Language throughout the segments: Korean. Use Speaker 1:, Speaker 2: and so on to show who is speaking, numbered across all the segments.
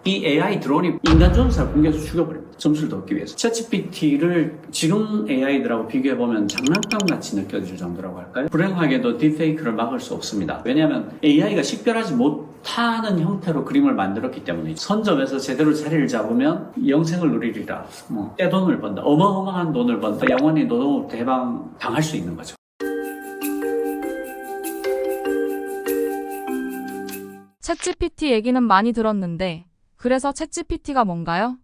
Speaker 1: 이 AI 드론이 인간 조종사를 공격해서 죽여버립니다. 점수를 더 얻기 위해서. 챗GPT를 지금 AI들하고 비교해보면 장난감같이 느껴질 정도라고 할까요? 불행하게도 딥페이크를 막을 수 없습니다. 왜냐하면 AI가 식별하지 못하는 형태로 그림을 만들었기 때문에 선점에서 제대로 자리를 잡으면 영생을 누리리라. 떼돈을 번다. 어마어마한 돈을 번다. 영원히 노동 대박 당할 수 있는 거죠.
Speaker 2: 챗GPT 얘기는 많이 들었는데 그래서 챗GPT가 뭔가요?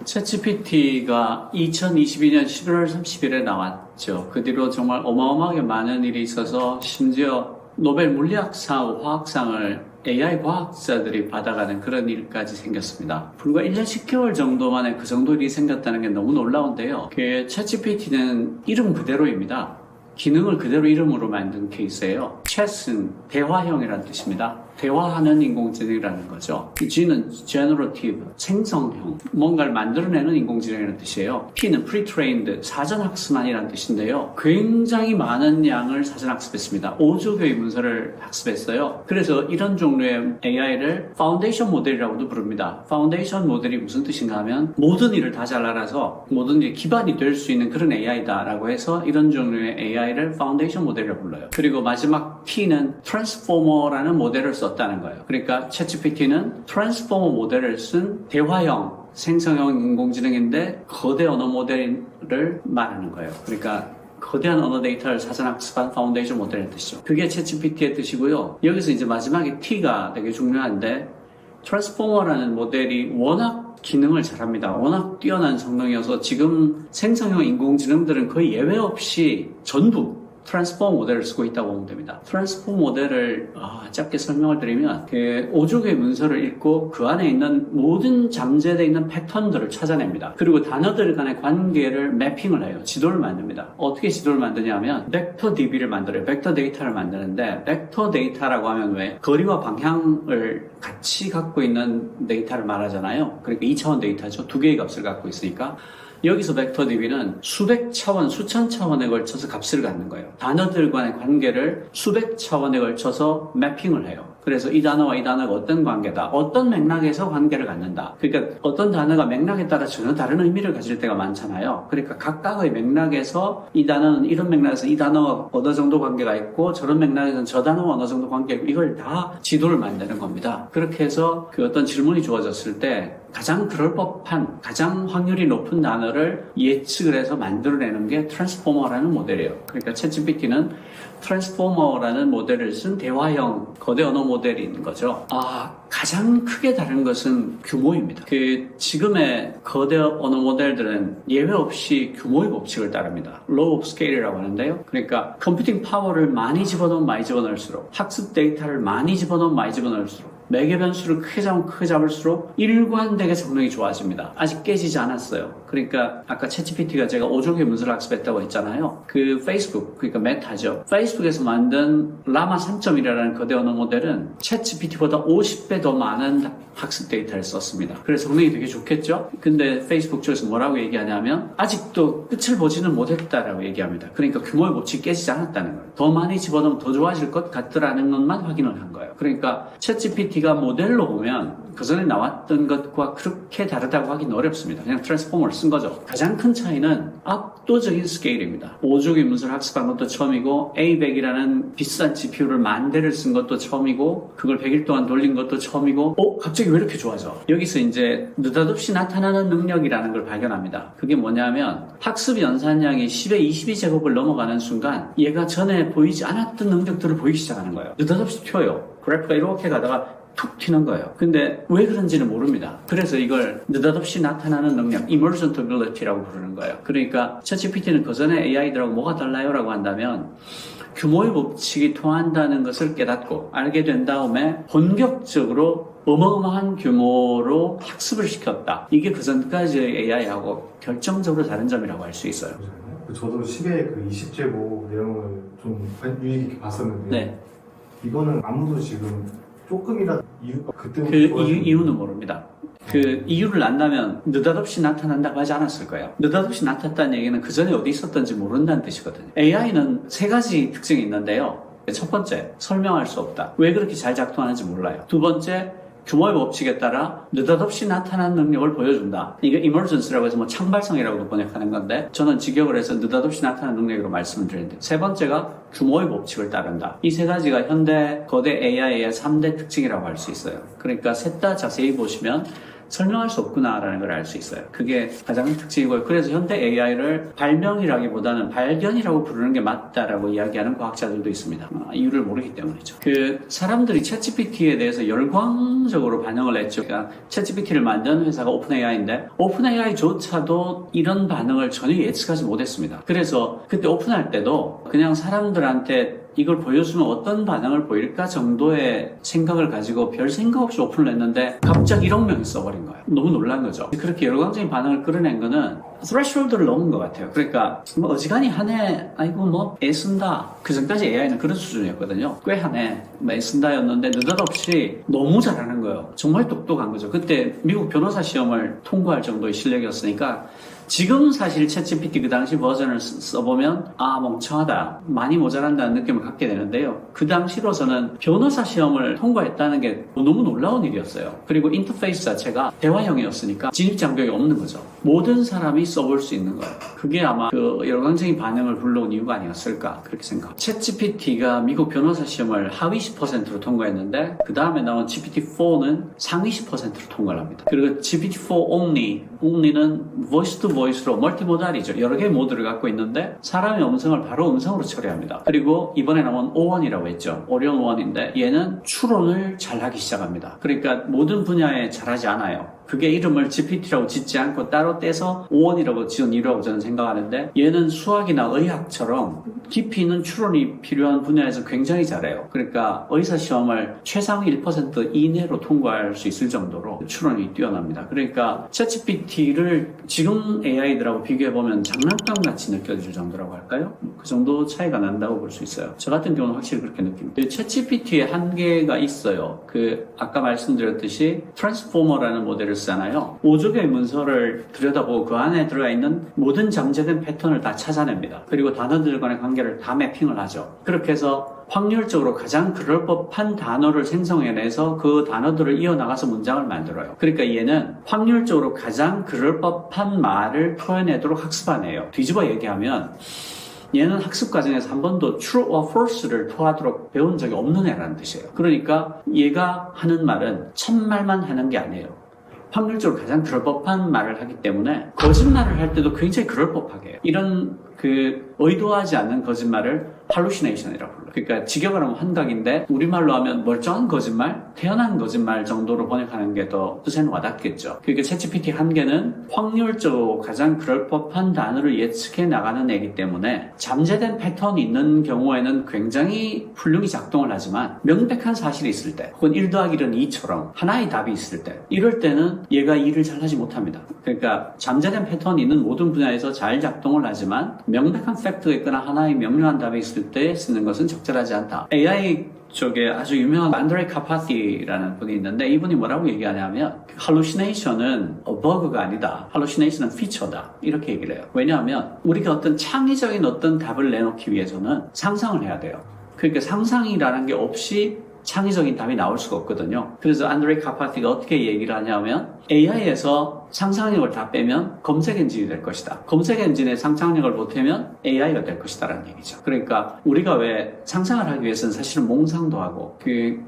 Speaker 1: 챗GPT가 2022년 11월 30일에 나왔죠. 그 뒤로 정말 어마어마하게 많은 일이 있어서 심지어 노벨 물리학상, 화학상을 AI 과학자들이 받아가는 그런 일까지 생겼습니다. 불과 1년 10개월 정도 만에 그 정도 일이 생겼다는 게 너무 놀라운데요. 그 챗GPT는 이름 그대로입니다. 기능을 그대로 이름으로 만든 케이스예요. 챗은 대화형이라는 뜻입니다. 대화하는 인공지능이라는 거죠. G는 generative, 생성형, 뭔가를 만들어내는 인공지능이라는 뜻이에요. P는 pre-trained, 사전학습만이라는 뜻인데요. 굉장히 많은 양을 사전학습했습니다. 5조 개의 문서를 학습했어요. 그래서 이런 종류의 AI를 파운데이션 모델이라고도 부릅니다. 파운데이션 모델이 무슨 뜻인가 하면 모든 일을 다 잘 알아서 모든 일의 기반이 될 수 있는 그런 AI다라고 해서 이런 종류의 AI를 파운데이션 모델이라고 불러요. 그리고 마지막 T는 트랜스포머라는 모델을 썼다는 거예요. 그러니까 챗GPT는 트랜스포머 모델을 쓴 대화형 생성형 인공지능인데 거대 언어 모델을 말하는 거예요. 그러니까 거대한 언어 데이터를 사전학습한 파운데이션 모델의 뜻이죠. 그게 챗GPT의 뜻이고요. 여기서 이제 마지막에 T가 되게 중요한데 트랜스포머라는 모델이 워낙 기능을 잘합니다. 워낙 뛰어난 성능이어서 지금 생성형 인공지능들은 거의 예외 없이 전부 트랜스포머 모델을 쓰고 있다고 보면 됩니다. 트랜스포머 모델을 짧게 설명을 드리면 5조 개의 문서를 읽고 그 안에 있는 모든 잠재되어 있는 패턴들을 찾아냅니다. 그리고 단어들 간의 관계를 매핑을 해요. 지도를 만듭니다. 어떻게 지도를 만드냐면 벡터 DB를 만들어요. 벡터 데이터를 만드는데 벡터 데이터라고 하면 왜 거리와 방향을 같이 갖고 있는 데이터를 말하잖아요. 그러니까 2차원 데이터죠. 두 개의 값을 갖고 있으니까 여기서 벡터 DB는 수백 차원, 수천 차원에 걸쳐서 값을 갖는 거예요. 단어들 간의 관계를 수백 차원에 걸쳐서 매핑을 해요. 그래서 이 단어와 이 단어가 어떤 관계다, 어떤 맥락에서 관계를 갖는다. 그러니까 어떤 단어가 맥락에 따라 전혀 다른 의미를 가질 때가 많잖아요. 그러니까 각각의 맥락에서 이 단어는 이런 맥락에서 이 단어가 어느 정도 관계가 있고 저런 맥락에서는 저 단어가 어느 정도 관계가 있고 이걸 다 지도를 만드는 겁니다. 그렇게 해서 그 어떤 질문이 주어졌을 때 가장 그럴 법한, 가장 확률이 높은 단어를 예측을 해서 만들어내는 게 트랜스포머라는 모델이에요. 그러니까 챗GPT는 트랜스포머라는 모델을 쓴 대화형 거대 언어 모델인 거죠. 가장 크게 다른 것은 규모입니다. 지금의 거대 언어 모델들은 예외 없이 규모의 법칙을 따릅니다. Law of Scale이라고 하는데요. 그러니까 컴퓨팅 파워를 많이 집어넣으면 많이 집어넣을수록, 학습 데이터를 많이 집어넣으면 많이 집어넣을수록, 매개 변수를 크게 잡으면 크게 잡을수록 일관되게 성능이 좋아집니다. 아직 깨지지 않았어요. 그러니까 아까 챗GPT가 제가 5조 개의 문서를 학습했다고 했잖아요. 페이스북, 그러니까 메타죠. 페이스북에서 만든 라마 3.1이라는 거대 언어 모델은 챗GPT보다 50배 더 많은 학습 데이터를 썼습니다. 그래서 성능이 되게 좋겠죠? 근데 페이스북 쪽에서 뭐라고 얘기하냐면 아직도 끝을 보지는 못했다라고 얘기합니다. 그러니까 규모의 법칙이 깨지지 않았다는 거예요. 더 많이 집어넣으면 더 좋아질 것 같더라는 것만 확인을 한 거예요. 그러니까 챗GPT가 모델로 보면 그 전에 나왔던 것과 그렇게 다르다고 하기는 어렵습니다. 그냥 트랜스포머를 쓴 거죠. 가장 큰 차이는 압도적인 스케일입니다. 5조 개의 문서를 학습한 것도 처음이고 A100이라는 비싼 GPU를 10,000대를 쓴 것도 처음이고 그걸 100일 동안 돌린 것도 처음이고 갑자기 왜 이렇게 좋아져? 여기서 이제 느닷없이 나타나는 능력이라는 걸 발견합니다. 그게 뭐냐면 학습 연산량이 10의 22제곱을 넘어가는 순간 얘가 전에 보이지 않았던 능력들을 보이기 시작하는 거예요. 느닷없이 튀어요. 그래프가 이렇게 가다가 툭 튀는 거예요. 근데 왜 그런지는 모릅니다. 그래서 이걸 느닷없이 나타나는 능력, emergent ability라고 부르는 거예요. 그러니까 챗GPT는 그 전에 AI들하고 뭐가 달라요? 라고 한다면 규모의 법칙이 통한다는 것을 깨닫고 알게 된 다음에 본격적으로 어마어마한 규모로 학습을 시켰다. 이게 그 전까지의 AI하고 결정적으로 다른 점이라고 할 수 있어요.
Speaker 3: 저도 10의 그 20제곱 내용을 좀 유의 깊게 봤었는데
Speaker 1: 네.
Speaker 3: 이거는 아무도 지금 조금이라도 이유가 그때부터
Speaker 1: 이유는 모릅니다. 이유를 안다면 느닷없이 나타난다고 하지 않았을 거예요. 느닷없이 나타났다는 얘기는 그 전에 어디 있었던지 모른다는 뜻이거든요. AI는 3가지 특징이 있는데요. 첫 번째, 설명할 수 없다. 왜 그렇게 잘 작동하는지 몰라요. 두 번째, 규모의 법칙에 따라 느닷없이 나타난 능력을 보여준다. 이게 emergence라고 해서 뭐 창발성이라고도 번역하는 건데 저는 직역을 해서 느닷없이 나타난 능력으로 말씀을 드리는데 세 번째가 규모의 법칙을 따른다. 이 세 가지가 현대 거대 AI의 3대 특징이라고 할 수 있어요. 그러니까 셋 다 자세히 보시면 설명할 수 없구나라는 걸 알 수 있어요. 그게 가장 큰 특징이고요. 그래서 현대 AI를 발명이라기보다는 발견이라고 부르는 게 맞다라고 이야기하는 과학자들도 있습니다. 이유를 모르기 때문이죠. 사람들이 챗GPT에 대해서 열광적으로 반응을 했죠. 그러니까 챗GPT를 만든 회사가 오픈AI인데 오픈AI조차도 이런 반응을 전혀 예측하지 못했습니다. 그래서 그때 오픈할 때도 그냥 사람들한테 이걸 보여주면 어떤 반응을 보일까 정도의 생각을 가지고 별 생각 없이 오픈을 했는데 갑자기 1억 명이 써버린 거예요. 너무 놀란 거죠. 그렇게 열광적인 반응을 끌어낸 거는 threshold를 넘은 것 같아요. 그러니까 뭐 어지간히 하네, 아이고 뭐 애쓴다. 그 전까지 AI는 그런 수준이었거든요. 꽤 하네, 뭐 애쓴다였는데 느닷없이 너무 잘하는 거예요. 정말 똑똑한 거죠. 그때 미국 변호사 시험을 통과할 정도의 실력이었으니까 지금 사실 챗GPT 그 당시 버전을 써보면 멍청하다, 많이 모자란다는 느낌을 갖게 되는데요. 그 당시로서는 변호사 시험을 통과했다는 게 너무 놀라운 일이었어요. 그리고 인터페이스 자체가 대화형이었으니까 진입장벽이 없는 거죠. 모든 사람이 써볼 수 있는 거예요. 그게 아마 그 열광적인 반응을 불러온 이유가 아니었을까 그렇게 생각합니다. 챗GPT가 미국 변호사 시험을 하위 10%로 통과했는데 그 다음에 나온 GPT-4는 상위 10%로 통과를 합니다. 그리고 GPT-4 only는 voice to voice로 멀티모달이죠. 여러 개의 모드를 갖고 있는데 사람의 음성을 바로 음성으로 처리합니다. 그리고 이번에 나온 O1이라고 했죠. 오리온 1인데 얘는 추론을 잘하기 시작합니다. 그러니까 모든 분야에 잘하지 않아요. 그게 이름을 GPT라고 짓지 않고 따로 떼서 O1이라고 지은 이유라고 저는 생각하는데 얘는 수학이나 의학처럼 깊이 있는 추론이 필요한 분야에서 굉장히 잘해요. 그러니까 의사시험을 최상위 1% 이내로 통과할 수 있을 정도로 추론이 뛰어납니다. 그러니까 챗GPT를 지금 AI들하고 비교해보면 장난감같이 느껴질 정도라고 할까요? 그 정도 차이가 난다고 볼 수 있어요. 저 같은 경우는 확실히 그렇게 느낍니다. 챗GPT의 한계가 있어요. 아까 말씀드렸듯이 트랜스포머라는 모델을 쓰잖아요. 5조 개의 문서를 들여다보고 그 안에 들어가 있는 모든 잠재된 패턴을 다 찾아냅니다. 그리고 단어들 간의 관계를 다 매핑을 하죠. 그렇게 해서 확률적으로 가장 그럴 법한 단어를 생성해내서 그 단어들을 이어나가서 문장을 만들어요. 그러니까 얘는 확률적으로 가장 그럴 법한 말을 표현하도록 학습하네요. 뒤집어 얘기하면 얘는 학습 과정에서 한 번도 true or false를 토하도록 배운 적이 없는 애라는 뜻이에요. 그러니까 얘가 하는 말은 참말만 하는 게 아니에요. 확률적으로 가장 그럴 법한 말을 하기 때문에 거짓말을 할 때도 굉장히 그럴 법하게 해요. 이런 의도하지 않는 거짓말을 hallucination이라고 불러요. 그러니까 직역을 하면 환각인데 우리말로 하면 멀쩡한 거짓말, 태어난 거짓말 정도로 번역하는 게 더 뜻에는 와닿겠죠. 그러니까 챗GPT 한계는 확률적으로 가장 그럴 법한 단어를 예측해 나가는 애기 때문에 잠재된 패턴이 있는 경우에는 굉장히 훌륭히 작동을 하지만 명백한 사실이 있을 때 혹은 1 더하기 1은 2처럼 하나의 답이 있을 때 이럴 때는 얘가 일을 잘 하지 못합니다. 그러니까 잠재된 패턴이 있는 모든 분야에서 잘 작동을 하지만 명백한 팩트가 있거나 하나의 명료한 답이 있을 때 쓰는 것은 적절하지 않다. AI 쪽에 아주 유명한 안드레 카파티라는 분이 있는데 이분이 뭐라고 얘기하냐면 hallucination은 버그가 아니다. hallucination은 피처다. 이렇게 얘기를 해요. 왜냐하면 우리가 어떤 창의적인 어떤 답을 내놓기 위해서는 상상을 해야 돼요. 그러니까 상상이라는 게 없이 창의적인 답이 나올 수가 없거든요. 그래서 안드레 카파티가 어떻게 얘기를 하냐면 AI에서 상상력을 다 빼면 검색 엔진이 될 것이다. 검색 엔진에 상상력을 보태면 AI가 될 것이다 라는 얘기죠. 그러니까 우리가 왜 상상을 하기 위해서는 사실은 몽상도 하고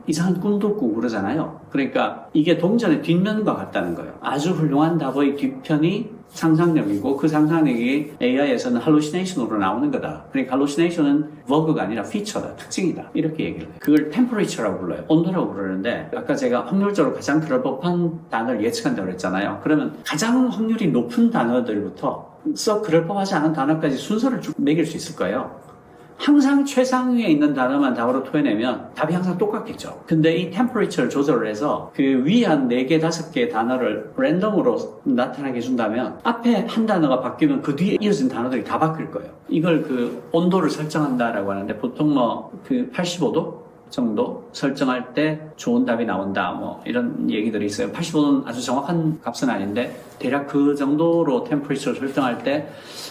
Speaker 1: 이상한 꿈도 꾸고 그러잖아요. 그러니까 이게 동전의 뒷면과 같다는 거예요. 아주 훌륭한 답의 뒷편이 상상력이고 그 상상력이 AI에서는 hallucination으로 나오는 거다. 그러니까 hallucination은 버그가 아니라 피처다. 특징이다. 이렇게 얘기를 해요. 그걸 temperature라고 불러요. 온도라고 부르는데 아까 제가 확률적으로 가장 그럴 법한 단어를 예측한다고 그랬잖아요. 그러면 가장 확률이 높은 단어들부터 썩 그럴 법하지 않은 단어까지 순서를 쭉 매길 수 있을 거예요. 항상 최상위에 있는 단어만 답으로 토해내면 답이 항상 똑같겠죠. 근데 이 temperature를 조절을 해서 그 위에 한 4개, 5개의 단어를 랜덤으로 나타나게 해준다면 앞에 한 단어가 바뀌면 그 뒤에 이어진 단어들이 다 바뀔 거예요. 이걸 온도를 설정한다라고 하는데 보통 85도 정도 설정할 때 좋은 답이 나온다 이런 얘기들이 있어요. 85도는 아주 정확한 값은 아닌데 대략 그 정도로 템퍼레이처를 설정할 때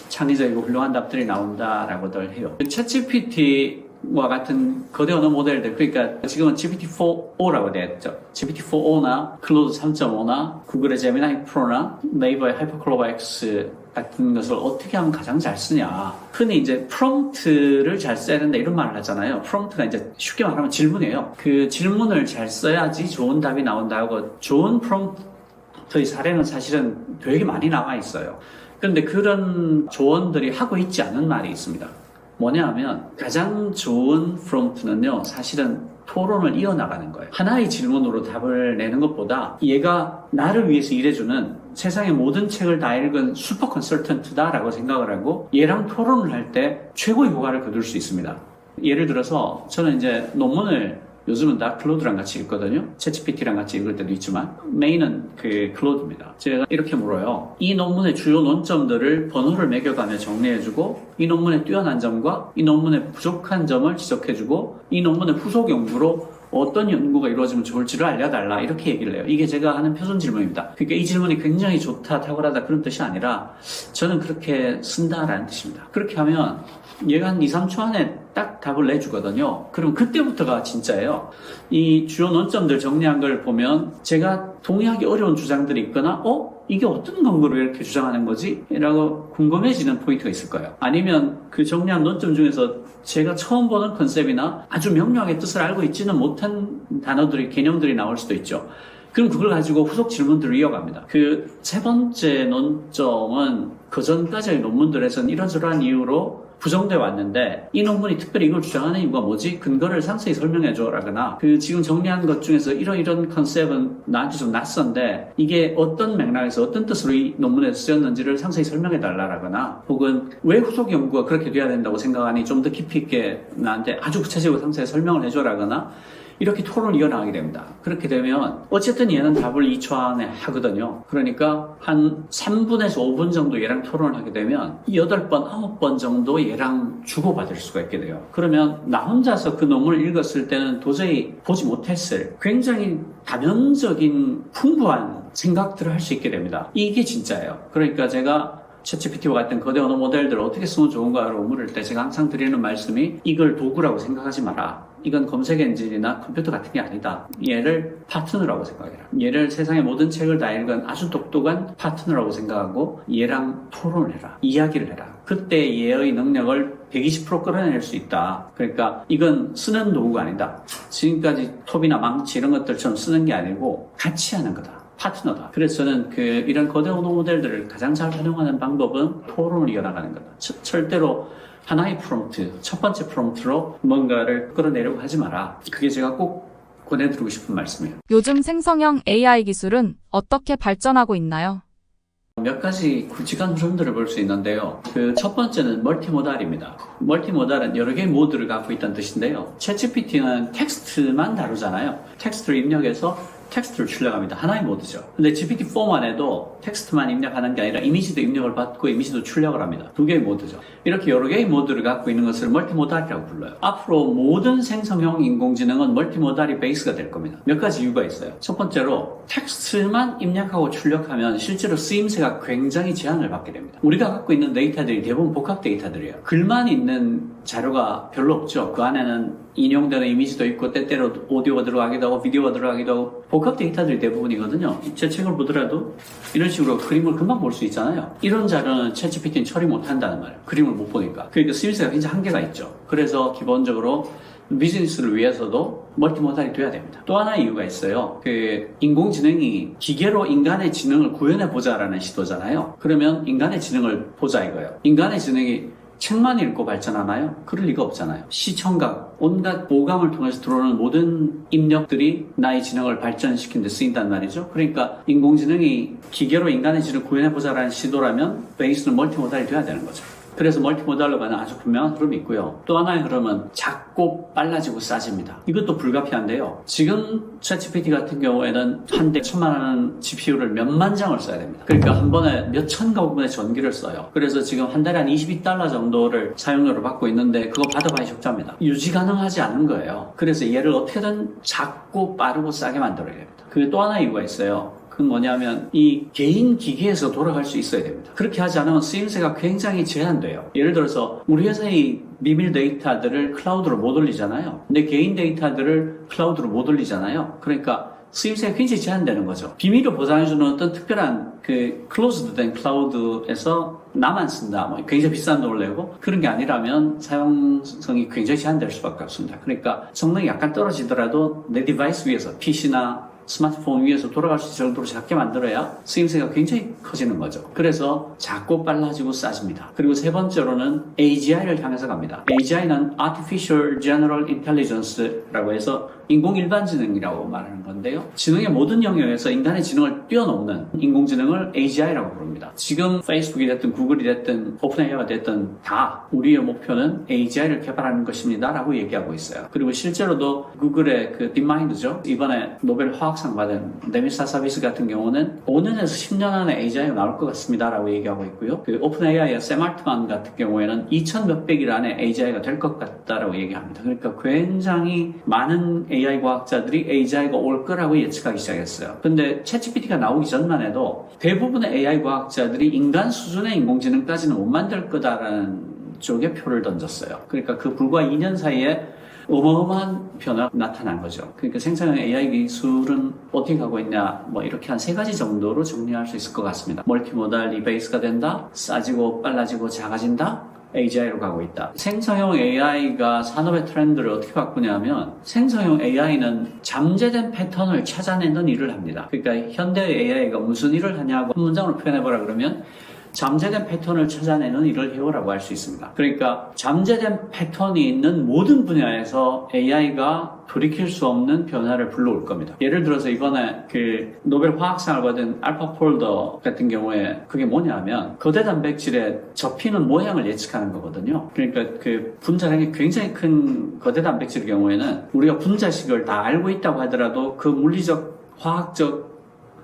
Speaker 1: 창의적이고 훌륭한 답들이 나온다라고들 해요. 챗GPT 와 같은 거대 언어 모델들, 그러니까 지금은 GPT-4o라고 되었죠. GPT-4o나 클로드 3.5나 구글의 제미나이 프로나 네이버의 하이퍼클로버 X 같은 것을 어떻게 하면 가장 잘 쓰냐. 흔히 이제 프롬프트를 잘 써야 된다 이런 말을 하잖아요. 프롬프트가 이제 쉽게 말하면 질문이에요. 그 질문을 잘 써야지 좋은 답이 나온다고. 좋은 프롬프트의 사례는 사실은 되게 많이 나와 있어요. 그런데 그런 조언들이 하고 있지 않은 말이 있습니다. 뭐냐 하면 가장 좋은 프롬프트는요, 사실은 토론을 이어나가는 거예요. 하나의 질문으로 답을 내는 것보다 얘가 나를 위해서 일해주는 세상의 모든 책을 다 읽은 슈퍼 컨설턴트다라고 생각을 하고 얘랑 토론을 할 때 최고의 효과를 거둘 수 있습니다. 예를 들어서 저는 이제 논문을 요즘은 다 클로드랑 같이 읽거든요. 챗GPT랑 같이 읽을 때도 있지만 메인은 그 클로드입니다. 제가 이렇게 물어요. 이 논문의 주요 논점들을 번호를 매겨가며 정리해주고 이 논문의 뛰어난 점과 이 논문의 부족한 점을 지적해주고 이 논문의 후속 연구로 어떤 연구가 이루어지면 좋을지를 알려달라 이렇게 얘기를 해요. 이게 제가 하는 표준 질문입니다. 그러니까 이 질문이 굉장히 좋다, 탁월하다 그런 뜻이 아니라 저는 그렇게 쓴다라는 뜻입니다. 그렇게 하면 얘가 한 2, 3초 안에 딱 답을 내주거든요. 그럼 그때부터가 진짜예요. 이 주요 논점들 정리한 걸 보면 제가 동의하기 어려운 주장들이 있거나 이게 어떤 근거로 이렇게 주장하는 거지? 라고 궁금해지는 포인트가 있을 거예요. 아니면 그 정리한 논점 중에서 제가 처음 보는 컨셉이나 아주 명료하게 뜻을 알고 있지는 못한 단어들이, 개념들이 나올 수도 있죠. 그럼 그걸 가지고 후속 질문들을 이어갑니다. 그 세 번째 논점은 그 전까지의 논문들에서는 이런저런 이유로 부정돼 왔는데 이 논문이 특별히 이걸 주장하는 이유가 뭐지? 근거를 상세히 설명해줘 라거나 그 지금 정리한 것 중에서 이런 컨셉은 나한테 좀 낯선데 이게 어떤 맥락에서 어떤 뜻으로 이 논문에서 쓰였는지를 상세히 설명해 달라라거나 혹은 왜 후속 연구가 그렇게 돼야 된다고 생각하니 좀 더 깊이 있게 나한테 아주 구체적이고 상세히 설명을 해줘라거나 이렇게 토론을 이어나가게 됩니다. 그렇게 되면 어쨌든 얘는 답을 2초 안에 하거든요. 그러니까 한 3분에서 5분 정도 얘랑 토론을 하게 되면 8번, 9번 정도 얘랑 주고받을 수가 있게 돼요. 그러면 나 혼자서 그 논문을 읽었을 때는 도저히 보지 못했을 굉장히 다면적인 풍부한 생각들을 할 수 있게 됩니다. 이게 진짜예요. 그러니까 제가 챗GPT와 같은 거대 언어 모델들을 어떻게 쓰면 좋은가를 물을 때 제가 항상 드리는 말씀이 이걸 도구라고 생각하지 마라. 이건 검색 엔진이나 컴퓨터 같은 게 아니다. 얘를 파트너라고 생각해라. 얘를 세상의 모든 책을 다 읽은 아주 똑똑한 파트너라고 생각하고 얘랑 토론을 해라. 이야기를 해라. 그때 얘의 능력을 120% 끌어낼 수 있다. 그러니까 이건 쓰는 도구가 아니다. 지금까지 톱이나 망치 이런 것들처럼 쓰는 게 아니고 같이 하는 거다. 파트너다. 그래서 저는 이런 거대 언어 모델들을 가장 잘 활용하는 방법은 토론을 이어나가는 거다. 절대로 하나의 프롬프트, 첫 번째 프롬프트로 뭔가를 끌어내려고 하지 마라. 그게 제가 꼭 권해드리고 싶은 말씀이에요.
Speaker 2: 요즘 생성형 AI 기술은 어떻게 발전하고 있나요?
Speaker 1: 몇 가지 굵직한 흐름들을 볼 수 있는데요. 첫 번째는 멀티모달입니다. 멀티모달은 여러 개의 모드를 갖고 있다는 뜻인데요. 챗GPT는 텍스트만 다루잖아요. 텍스트를 입력해서 텍스트를 출력합니다. 하나의 모드죠. 근데 GPT-4만 해도 텍스트만 입력하는 게 아니라 이미지도 입력을 받고 이미지도 출력을 합니다. 두 개의 모드죠. 이렇게 여러 개의 모드를 갖고 있는 것을 멀티모달이라고 불러요. 앞으로 모든 생성형 인공지능은 멀티모달이 베이스가 될 겁니다. 몇 가지 이유가 있어요. 첫 번째로 텍스트만 입력하고 출력하면 실제로 쓰임새가 굉장히 제한을 받게 됩니다. 우리가 갖고 있는 데이터들이 대부분 복합 데이터들이에요. 글만 있는 자료가 별로 없죠. 그 안에는 인용되는 이미지도 있고 때때로 오디오가 들어가기도 하고 비디오가 들어가기도 하고 복합 데이터들이 대부분이거든요. 제 책을 보더라도 이런 식으로 그림을 금방 볼 수 있잖아요. 이런 자료는 챗GPT는 처리 못한다는 말이에요. 그림을 못 보니까. 그러니까 쓰임새가 굉장히 한계가 있죠. 그래서 기본적으로 비즈니스를 위해서도 멀티모달이 돼야 됩니다. 또 하나의 이유가 있어요. 인공지능이 기계로 인간의 지능을 구현해보자라는 시도잖아요. 그러면 인간의 지능을 보자 이거예요. 인간의 지능이 책만 읽고 발전하나요? 그럴 리가 없잖아요. 시청각, 온갖 오감을 통해서 들어오는 모든 입력들이 나의 지능을 발전시키는 데 쓰인단 말이죠. 그러니까 인공지능이 기계로 인간의 지능을 구현해보자라는 시도라면 베이스는 멀티모달이 돼야 되는 거죠. 그래서 멀티모달로 가는 아주 분명한 흐름이 있고요. 또 하나의 흐름은 작고 빨라지고 싸집니다. 이것도 불가피한데요. 지금 챗GPT 같은 경우에는 한 대 1,000만 원 GPU를 몇만 장을 써야 됩니다. 그러니까 한 번에 몇천 가구분의 전기를 써요. 그래서 지금 한 달에 한 $22 정도를 사용료를 받고 있는데 그거 받아봐야 적자입니다. 유지 가능하지 않은 거예요. 그래서 얘를 어떻게든 작고 빠르고 싸게 만들어야 됩니다. 또 하나의 이유가 있어요. 그건 뭐냐면 이 개인 기기에서 돌아갈 수 있어야 됩니다. 그렇게 하지 않으면 쓰임새가 굉장히 제한돼요. 예를 들어서 우리 회사의 비밀 데이터들을 클라우드로 못 올리잖아요. 내 개인 데이터들을 클라우드로 못 올리잖아요. 그러니까 쓰임새가 굉장히 제한되는 거죠. 비밀을 보장해주는 어떤 특별한 그 클로즈드된 클라우드에서 나만 쓴다, 뭐 굉장히 비싼 돈을 내고 그런 게 아니라면 사용성이 굉장히 제한될 수밖에 없습니다. 그러니까 성능이 약간 떨어지더라도 내 디바이스 위에서 PC나 스마트폰 위에서 돌아갈 수 있을 정도로 작게 만들어야 쓰임새가 굉장히 커지는 거죠. 그래서 작고 빨라지고 싸집니다. 그리고 세 번째로는 AGI를 향해서 갑니다. AGI는 Artificial General Intelligence라고 해서 인공일반지능이라고 말하는 건데요. 지능의 모든 영역에서 인간의 지능을 뛰어넘는 인공지능을 AGI라고 부릅니다. 지금 페이스북이 됐든 구글이 됐든 오픈AI가 됐든 다 우리의 목표는 AGI를 개발하는 것입니다 라고 얘기하고 있어요. 그리고 실제로도 구글의 그 딥마인드죠. 이번에 노벨 화학상 받은 네미사 사비스 같은 경우는 5년에서 10년 안에 AGI가 나올 것 같습니다 라고 얘기하고 있고요. 그 오픈AI의 샘 알트만 같은 경우에는 2000 몇백 일 안에 AGI가 될 것 같다라고 얘기합니다. 그러니까 굉장히 많은 AI 과학자들이 AGI가 올 거라고 예측하기 시작했어요. 근데 챗GPT가 나오기 전만 해도 대부분의 AI 과학자들이 인간 수준의 인공지능까지는 못 만들 거다라는 쪽에 표를 던졌어요. 그러니까 그 불과 2년 사이에 어마어마한 변화가 나타난 거죠. 그러니까 생성형 AI 기술은 어떻게 가고 있냐, 뭐 이렇게 한 3가지 정도로 정리할 수 있을 것 같습니다. 멀티모달 리베이스가 된다, 싸지고 빨라지고 작아진다, AGI로 가고 있다. 생성형 AI가 산업의 트렌드를 어떻게 바꾸냐면 생성형 AI는 잠재된 패턴을 찾아내는 일을 합니다. 그러니까 현대의 AI가 무슨 일을 하냐고 한 문장으로 표현해보라 그러면 잠재된 패턴을 찾아내는 일을 해오라고 할 수 있습니다. 그러니까 잠재된 패턴이 있는 모든 분야에서 AI가 돌이킬 수 없는 변화를 불러올 겁니다. 예를 들어서 이번에 그 노벨 화학상을 받은 알파폴더 같은 경우에 그게 뭐냐면 거대 단백질의 접히는 모양을 예측하는 거거든요. 그러니까 그 분자량이 굉장히 큰 거대 단백질의 경우에는 우리가 분자식을 다 알고 있다고 하더라도 그 물리적, 화학적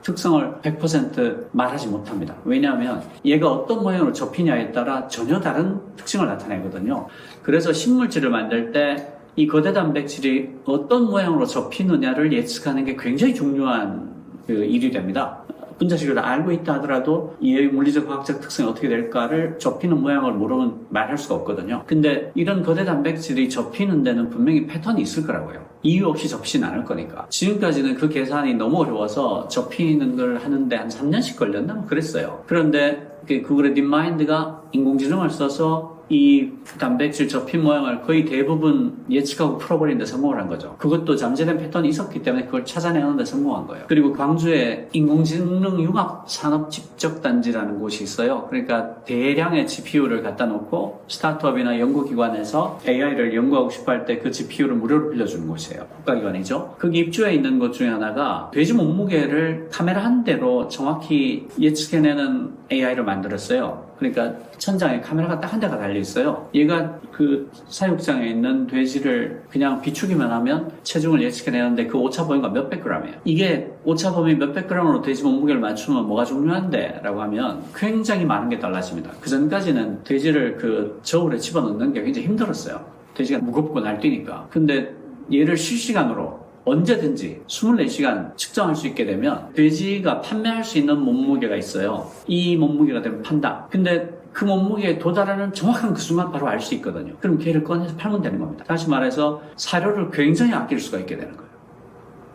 Speaker 1: 특성을 100% 말하지 못합니다. 왜냐하면 얘가 어떤 모양으로 접히냐에 따라 전혀 다른 특징을 나타내거든요. 그래서 신물질을 만들 때 이 거대 단백질이 어떤 모양으로 접히느냐를 예측하는 게 굉장히 중요한 그 일이 됩니다. 분자식을 다 알고 있다 하더라도 이의 물리적 화학적 특성이 어떻게 될까를 접히는 모양을 모르면 말할 수가 없거든요. 근데 이런 거대 단백질이 접히는 데는 분명히 패턴이 있을 거라고요. 이유 없이 접히진 않을 거니까. 지금까지는 그 계산이 너무 어려워서 접히는 걸 하는데 한 3년씩 걸렸나? 뭐 그랬어요. 그런데 구글의 딥마인드가 인공지능을 써서 이 단백질 접힌 모양을 거의 대부분 예측하고 풀어버리는 데 성공을 한 거죠. 그것도 잠재된 패턴이 있었기 때문에 그걸 찾아내는 데 성공한 거예요. 그리고 광주에 인공지능 융합 산업 집적단지라는 곳이 있어요. 그러니까 대량의 GPU를 갖다 놓고 스타트업이나 연구기관에서 AI를 연구하고 싶어 할 때 그 GPU를 무료로 빌려주는 곳이에요. 국가기관이죠. 거기 입주해 있는 곳 중에 하나가 돼지 몸무게를 카메라 한 대로 정확히 예측해내는 AI를 만들었어요. 그러니까 천장에 카메라가 딱 한 대가 달려 있어요. 얘가 그 사육장에 있는 돼지를 그냥 비추기만 하면 체중을 예측해내는데 그 오차범위가 몇백 g이에요. 이게 오차범위 몇백 g으로 돼지 몸무게를 맞추면 뭐가 중요한데? 라고 하면 굉장히 많은 게 달라집니다. 그 전까지는 돼지를 그 저울에 집어넣는 게 굉장히 힘들었어요. 돼지가 무겁고 날뛰니까. 근데 얘를 실시간으로 언제든지 24시간 측정할 수 있게 되면 돼지가 판매할 수 있는 몸무게가 있어요. 이 몸무게가 되면 판다. 근데 그 몸무게에 도달하는 정확한 그 순간 바로 알 수 있거든요. 그럼 걔를 꺼내서 팔면 되는 겁니다. 다시 말해서 사료를 굉장히 아낄 수가 있게 되는 거예요.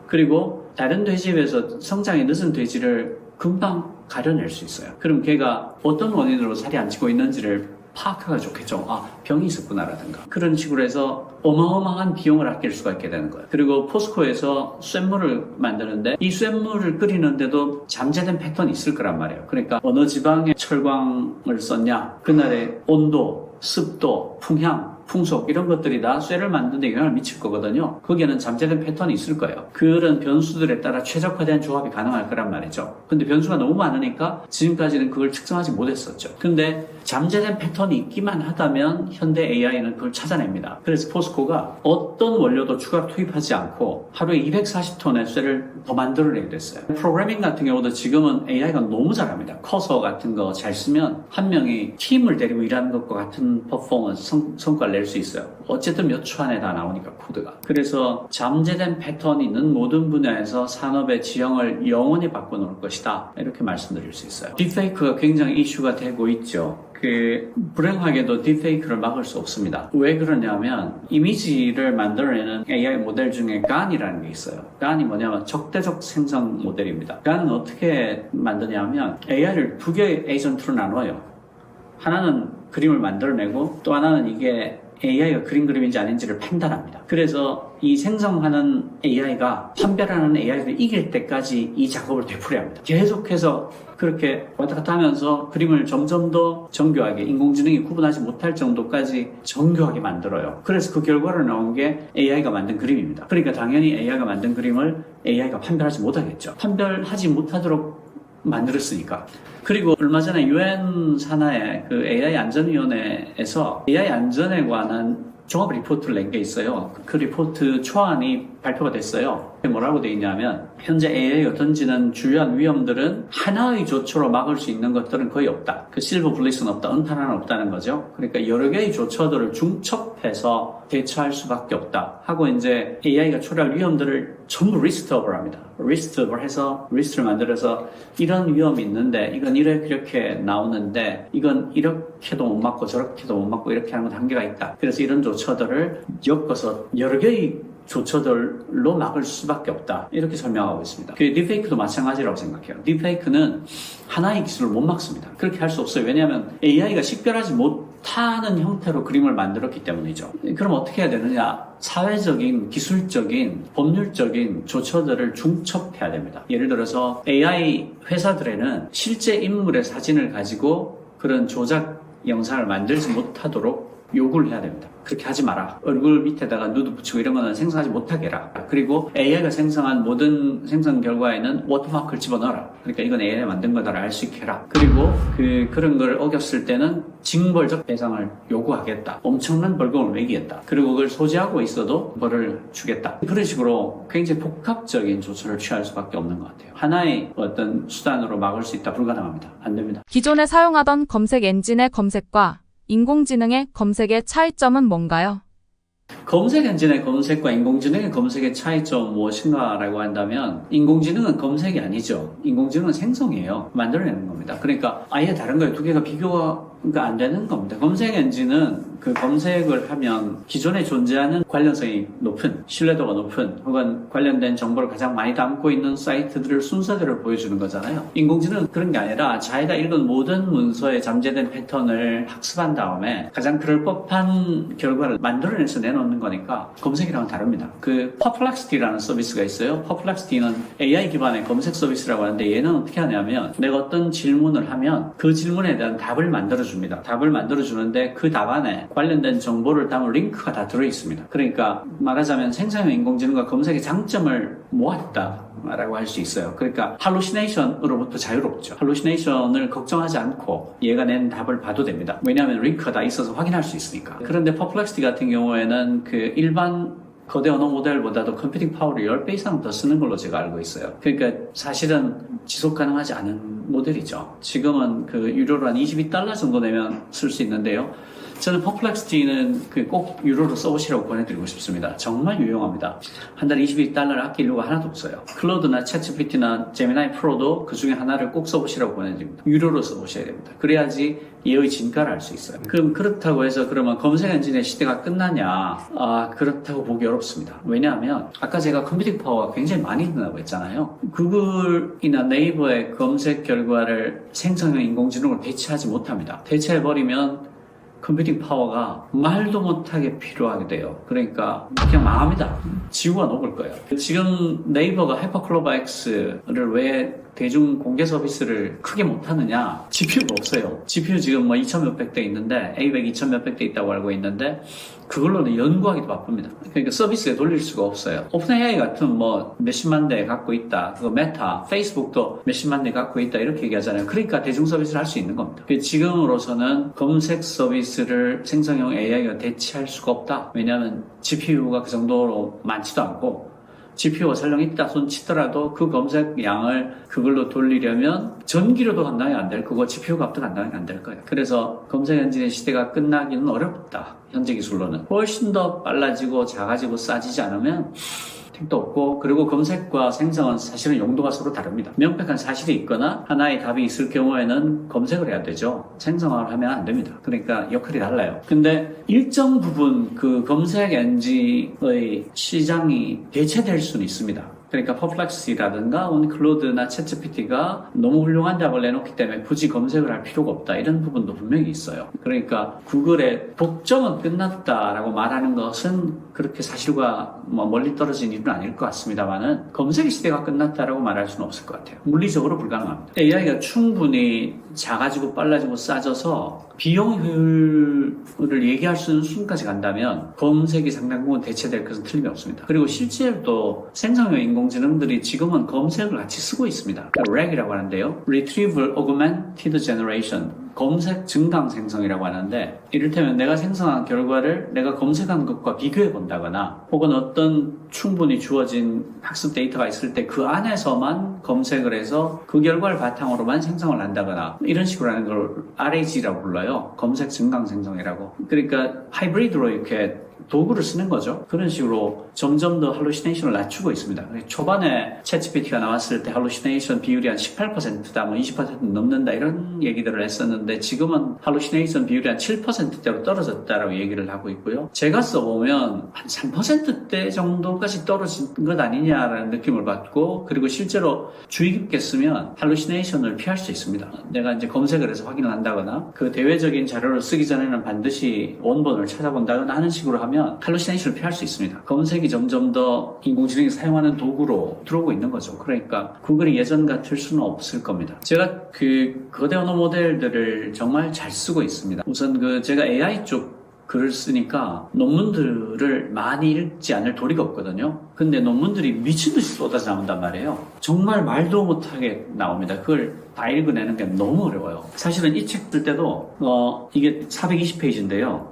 Speaker 1: 그리고 다른 돼지에 비해서 성장이 늦은 돼지를 금방 가려낼 수 있어요. 그럼 걔가 어떤 원인으로 살이 안 찌고 있는지를 파악하기가 좋겠죠. 아, 병이 있었구나라든가. 그런 식으로 해서 어마어마한 비용을 아낄 수가 있게 되는 거예요. 그리고 포스코에서 쇳물을 만드는데 이 쇳물을 끓이는데도 잠재된 패턴이 있을 거란 말이에요. 그러니까 어느 지방에 철광을 썼냐, 그날의 온도, 습도, 풍향, 풍속 이런 것들이 다 쇠를 만드는 데 영향을 미칠 거거든요. 거기에는 잠재된 패턴이 있을 거예요. 그런 변수들에 따라 최적화된 조합이 가능할 거란 말이죠. 근데 변수가 너무 많으니까 지금까지는 그걸 측정하지 못했었죠. 근데 잠재된 패턴이 있기만 하다면 현대 AI는 그걸 찾아냅니다. 그래서 포스코가 어떤 원료도 추가 투입하지 않고 하루에 240톤의 쇠를 더 만들어내게 됐어요. 프로그래밍 같은 경우도 지금은 AI가 너무 잘합니다. 커서 같은 거 잘 쓰면 한 명이 팀을 데리고 일하는 것과 같은 같은 퍼포먼스, 성과를 낼 수 있어요. 어쨌든 몇 초 안에 다 나오니까 코드가. 그래서 잠재된 패턴이 있는 모든 분야에서 산업의 지형을 영원히 바꿔놓을 것이다. 이렇게 말씀드릴 수 있어요. 딥페이크가 굉장히 이슈가 되고 있죠. 불행하게도 딥페이크를 막을 수 없습니다. 왜 그러냐면 이미지를 만들어내는 AI 모델 중에 GAN이라는 게 있어요. GAN이 뭐냐면 적대적 생성 모델입니다. GAN은 어떻게 만드냐면 AI를 두 개의 에이전트로 나눠요. 하나는 그림을 만들어내고 또 하나는 이게 AI가 그린 그림인지 아닌지를 판단합니다. 그래서 이 생성하는 AI가 판별하는 AI를 이길 때까지 이 작업을 되풀이해야 합니다. 계속해서 그렇게 왔다 갔다 하면서 그림을 점점 더 정교하게 인공지능이 구분하지 못할 정도까지 정교하게 만들어요. 그래서 그 결과로 나온 게 AI가 만든 그림입니다. 그러니까 당연히 AI가 만든 그림을 AI가 판별하지 못하겠죠. 판별하지 못하도록 만들었으니까. 그리고 얼마 전에 UN 산하의 그 AI 안전위원회에서 AI 안전에 관한 종합 리포트를 낸 게 있어요. 그 리포트 초안이 발표가 됐어요. 뭐라고 돼 있냐면 현재 AI가 던지는 주요한 위험들은 하나의 조처로 막을 수 있는 것들은 거의 없다. 그 실버 블릿은 없다. 은탄 하나는 없다는 거죠. 그러니까 여러 개의 조처들을 중첩해서 대처할 수밖에 없다. 하고 이제 AI가 초래할 위험들을 전부 리스트업을 합니다. 리스트업을 해서 리스트를 만들어서 이런 위험이 있는데 이건 이렇게 나오는데 이건 이렇게도 못 막고 저렇게도 못 막고 이렇게 하는 건 한계가 있다. 그래서 이런 조처들을 엮어서 여러 개의 조처들로 막을 수밖에 없다. 이렇게 설명하고 있습니다. 그 딥페이크도 마찬가지라고 생각해요. 딥페이크는 하나의 기술을 못 막습니다. 그렇게 할 수 없어요. 왜냐하면 AI가 식별하지 못하는 형태로 그림을 만들었기 때문이죠. 그럼 어떻게 해야 되느냐? 사회적인, 기술적인, 법률적인 조처들을 중첩해야 됩니다. 예를 들어서 AI 회사들에는 실제 인물의 사진을 가지고 그런 조작 영상을 만들지 못하도록 요구를 해야 됩니다. 그렇게 하지 마라. 얼굴 밑에다가 누드 붙이고 이런 거는 생성하지 못하게 해라. 그리고 AI가 생성한 모든 생성 결과에는 워터마크를 집어넣어라. 그러니까 이건 AI가 만든 거다를 알 수 있게 해라. 그리고 그런 걸 어겼을 때는 징벌적 배상을 요구하겠다. 엄청난 벌금을 매기겠다. 그리고 그걸 소지하고 있어도 벌을 주겠다. 그런 식으로 굉장히 복합적인 조처를 취할 수밖에 없는 것 같아요. 하나의 어떤 수단으로 막을 수 있다. 불가능합니다. 안 됩니다.
Speaker 2: 기존에 사용하던 검색 엔진의 검색과 인공지능의 검색의 차이점은 뭔가요?
Speaker 1: 검색 엔진의 검색과 인공지능의 검색의 차이점 무엇인가라고 한다면 인공지능은 검색이 아니죠. 인공지능은 생성이에요. 만들어내는 겁니다. 그러니까 아예 다른 거예요. 두 개가 비교가 안 되는 겁니다. 검색 엔진은 그 검색을 하면 기존에 존재하는 관련성이 높은, 신뢰도가 높은 혹은 관련된 정보를 가장 많이 담고 있는 사이트들을 순서대로 보여주는 거잖아요. 인공지능은 그런 게 아니라 자기가 읽은 모든 문서에 잠재된 패턴을 학습한 다음에 가장 그럴 법한 결과를 만들어내서 내놓는 거니까 검색이랑은 다릅니다. 그 Perplexity라는 서비스가 있어요. Perplexity는 AI 기반의 검색 서비스라고 하는데 얘는 어떻게 하냐면 내가 어떤 질문을 하면 그 질문에 대한 답을 만들어줍니다. 답을 만들어주는데 그 답 안에 관련된 정보를 담은 링크가 다 들어있습니다. 그러니까 말하자면 생성형 인공지능과 검색의 장점을 모았다라고 할 수 있어요. 그러니까 할루시네이션으로부터 자유롭죠. 할루시네이션을 걱정하지 않고 얘가 낸 답을 봐도 됩니다. 왜냐하면 링크가 다 있어서 확인할 수 있으니까. 그런데 퍼플렉시티 같은 경우에는 그 일반 거대 언어 모델보다도 컴퓨팅 파워를 10배 이상 더 쓰는 걸로 제가 알고 있어요. 그러니까 사실은 지속 가능하지 않은 모델이죠. 지금은 그 유료로 한 $22 정도 내면 쓸 수 있는데요. 저는 퍼플렉시티는 꼭 유료로 써보시라고 보내드리고 싶습니다. 정말 유용합니다. 한 달에 $22를 아낄 이유가 하나도 없어요. 클로드나 챗GPT나 제미나이 프로도 그 중에 하나를 꼭 써보시라고 보내드립니다. 유료로 써보셔야 됩니다. 그래야지 얘의 진가를 알 수 있어요. 그럼 그렇다고 해서 그러면 검색 엔진의 시대가 끝나냐? 그렇다고 보기 어렵습니다. 왜냐하면 아까 제가 컴퓨팅 파워가 굉장히 많이 든다고 했잖아요. 구글이나 네이버의 검색 결과를 생성형 인공지능으로 대체하지 못합니다. 대체해버리면 컴퓨팅 파워가 말도 못하게 필요하게 돼요. 그러니까 그냥 망합니다. 지구가 녹을 거예요. 지금 네이버가 하이퍼클로버 X를 왜 대중 공개 서비스를 크게 못하느냐? GPU가 없어요. GPU 지금 2,000몇백 대 있는데 A100 2,000몇백 대 있다고 알고 있는데 그걸로는 연구하기도 바쁩니다. 그러니까 서비스에 돌릴 수가 없어요. 오픈 AI 같은 몇십만 대 갖고 있다. 그거 메타, 페이스북도 몇십만 대 갖고 있다. 이렇게 얘기하잖아요. 그러니까 대중 서비스를 할 수 있는 겁니다. 지금으로서는 검색 서비스를 생성형 AI가 대체할 수가 없다. 왜냐하면 GPU가 그 정도로 많지도 않고 GPU가 설령 있다 손 치더라도 그 검색 양을 그걸로 돌리려면 전기료도 감당이 안 될 거고 GPU 값도 감당이 안 될 거예요. 그래서 검색 엔진의 시대가 끝나기는 어렵다. 현재 기술로는. 훨씬 더 빨라지고 작아지고 싸지지 않으면 택도 없고, 그리고 검색과 생성은 사실은 용도가 서로 다릅니다. 명백한 사실이 있거나 하나의 답이 있을 경우에는 검색을 해야 되죠. 생성을 하면 안 됩니다. 그러니까 역할이 달라요. 근데 일정 부분 그 검색 엔진의 시장이 대체될 수는 있습니다. 그러니까 퍼플렉시라든가 온클로드나 챗GPT가 너무 훌륭한 답을 내놓기 때문에 굳이 검색을 할 필요가 없다, 이런 부분도 분명히 있어요. 그러니까 구글의 독점은 끝났다라고 말하는 것은 그렇게 사실과 멀리 떨어진 일은 아닐 것 같습니다만은, 검색의 시대가 끝났다라고 말할 수는 없을 것 같아요. 물리적으로 불가능합니다. AI가 충분히 작아지고 빨라지고 싸져서 비용 효율을 얘기할 수 있는 수준까지 간다면 검색이 상당 부분 대체될 것은 틀림이 없습니다. 그리고 실제로 생성형 인공지능들이 지금은 검색을 같이 쓰고 있습니다. RAG이라고 하는데요. Retrieval Augmented Generation, 검색 증강 생성이라고 하는데, 이를테면 내가 생성한 결과를 내가 검색한 것과 비교해 본다거나, 혹은 어떤 충분히 주어진 학습 데이터가 있을 때 그 안에서만 검색을 해서 그 결과를 바탕으로만 생성을 한다거나, 이런 식으로 하는 걸 RAG라고 불러요. 검색 증강 생성이라고. 그러니까 하이브리드로 이렇게 도구를 쓰는 거죠. 그런 식으로 점점 더 할루시네이션을 낮추고 있습니다. 초반에 챗GPT가 나왔을 때 할루시네이션 비율이 한 18%다, 20% 넘는다, 이런 얘기들을 했었는데, 지금은 할루시네이션 비율이 한 7%대로 떨어졌다라고 얘기를 하고 있고요. 제가 써보면 한 3%대 정도까지 떨어진 것 아니냐라는 느낌을 받고, 그리고 실제로 주의 깊게 쓰면 할루시네이션을 피할 수 있습니다. 내가 이제 검색을 해서 확인을 한다거나, 그 대외적인 자료를 쓰기 전에는 반드시 원본을 찾아본다거나 하는 식으로 하면 할루시네이션을 피할 수 있습니다. 검색이 점점 더 인공지능이 사용하는 도구로 들어오고 있는 거죠. 그러니까 구글이 예전 같을 수는 없을 겁니다. 제가 그 거대 언어 모델들을 정말 잘 쓰고 있습니다. 우선 제가 AI 쪽 글을 쓰니까 논문들을 많이 읽지 않을 도리가 없거든요. 근데 논문들이 미친듯이 쏟아져 나온단 말이에요. 정말 말도 못하게 나옵니다. 그걸 다 읽어내는 게 너무 어려워요. 사실은 이 책 쓸 때도 이게 420페이지인데요.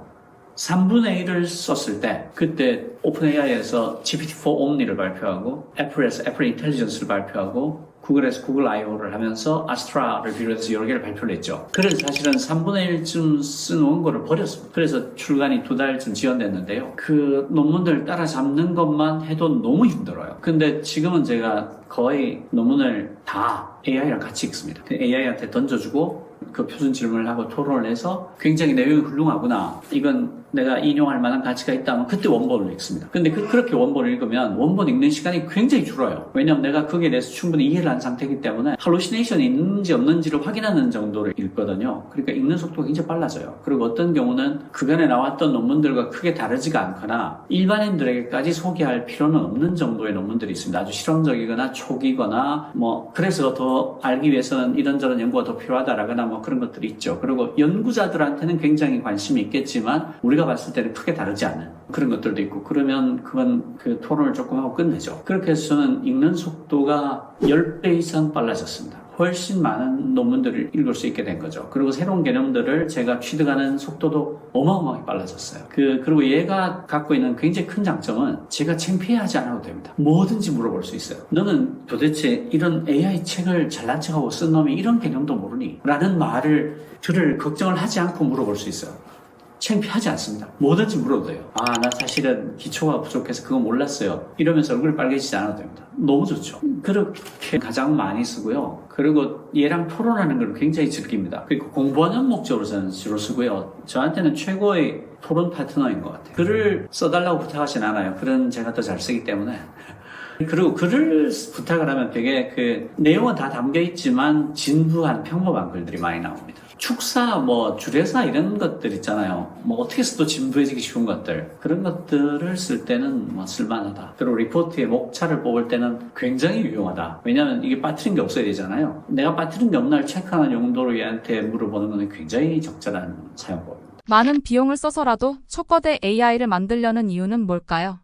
Speaker 1: 3분의 1을 썼을 때, 그때 오픈AI에서 GPT-4 Omni를 발표하고, 애플에서 애플 인텔리전스를 발표하고, 구글에서 구글 I/O를 하면서 아스트라를 비롯해서 여러 개를 발표를 했죠. 그래서 사실은 3분의 1쯤 쓴 원고를 버렸습니다. 그래서 출간이 2달쯤 지연됐는데요. 그 논문들 따라잡는 것만 해도 너무 힘들어요. 근데 지금은 제가 거의 논문을 다 AI랑 같이 읽습니다. AI한테 던져주고 그 표준 질문을 하고 토론을 해서 굉장히 내용이 훌륭하구나, 이건 내가 인용할 만한 가치가 있다면 그때 원본을 읽습니다. 근데 그렇게 원본을 읽으면 원본 읽는 시간이 굉장히 줄어요. 왜냐하면 내가 거기에 대해서 충분히 이해를 한 상태이기 때문에 할루시네이션이 있는지 없는지를 확인하는 정도로 읽거든요. 그러니까 읽는 속도가 굉장히 빨라져요. 그리고 어떤 경우는 그간에 나왔던 논문들과 크게 다르지가 않거나 일반인들에게까지 소개할 필요는 없는 정도의 논문들이 있습니다. 아주 실험적이거나 초기거나 그래서 더 알기 위해서는 이런저런 연구가 더 필요하다라거나 그런 것들이 있죠. 그리고 연구자들한테는 굉장히 관심이 있겠지만 우리가 봤을 때는 크게 다르지 않은 그런 것들도 있고, 그러면 그건 그 토론을 조금 하고 끝내죠. 그렇게 해서 저는 읽는 속도가 10배 이상 빨라졌습니다. 훨씬 많은 논문들을 읽을 수 있게 된 거죠. 그리고 새로운 개념들을 제가 취득하는 속도도 어마어마하게 빨라졌어요. 그리고 얘가 갖고 있는 굉장히 큰 장점은 제가 창피해하지 않아도 됩니다. 뭐든지 물어볼 수 있어요. 너는 도대체 이런 AI 책을 잘난 척하고 쓴 놈이 이런 개념도 모르니? 라는 말을 들을 걱정을 하지 않고 물어볼 수 있어요. 창피하지 않습니다. 뭐든지 물어도 돼요. 나 사실은 기초가 부족해서 그거 몰랐어요. 이러면서 얼굴이 빨개지지 않아도 됩니다. 너무 좋죠. 그렇게 가장 많이 쓰고요. 그리고 얘랑 토론하는 걸 굉장히 즐깁니다. 그리고 공부하는 목적으로 저는 주로 쓰고요. 저한테는 최고의 토론 파트너인 것 같아요. 글을 써달라고 부탁하진 않아요. 글은 제가 더 잘 쓰기 때문에. 그리고 글을 부탁을 하면 되게 내용은 다 담겨 있지만 진부한 평범한 글들이 많이 나옵니다. 축사, 주례사 이런 것들 있잖아요. 어떻게 써도 진부해지기 쉬운 것들. 그런 것들을 쓸 때는 쓸만하다. 그리고 리포트의 목차를 뽑을 때는 굉장히 유용하다. 왜냐하면 이게 빠뜨린 게 없어야 되잖아요. 내가 빠뜨린 게 없나를 체크하는 용도로 얘한테 물어보는 건 굉장히 적절한 사용법입니다.
Speaker 2: 많은 비용을 써서라도 초거대 AI를 만들려는 이유는 뭘까요?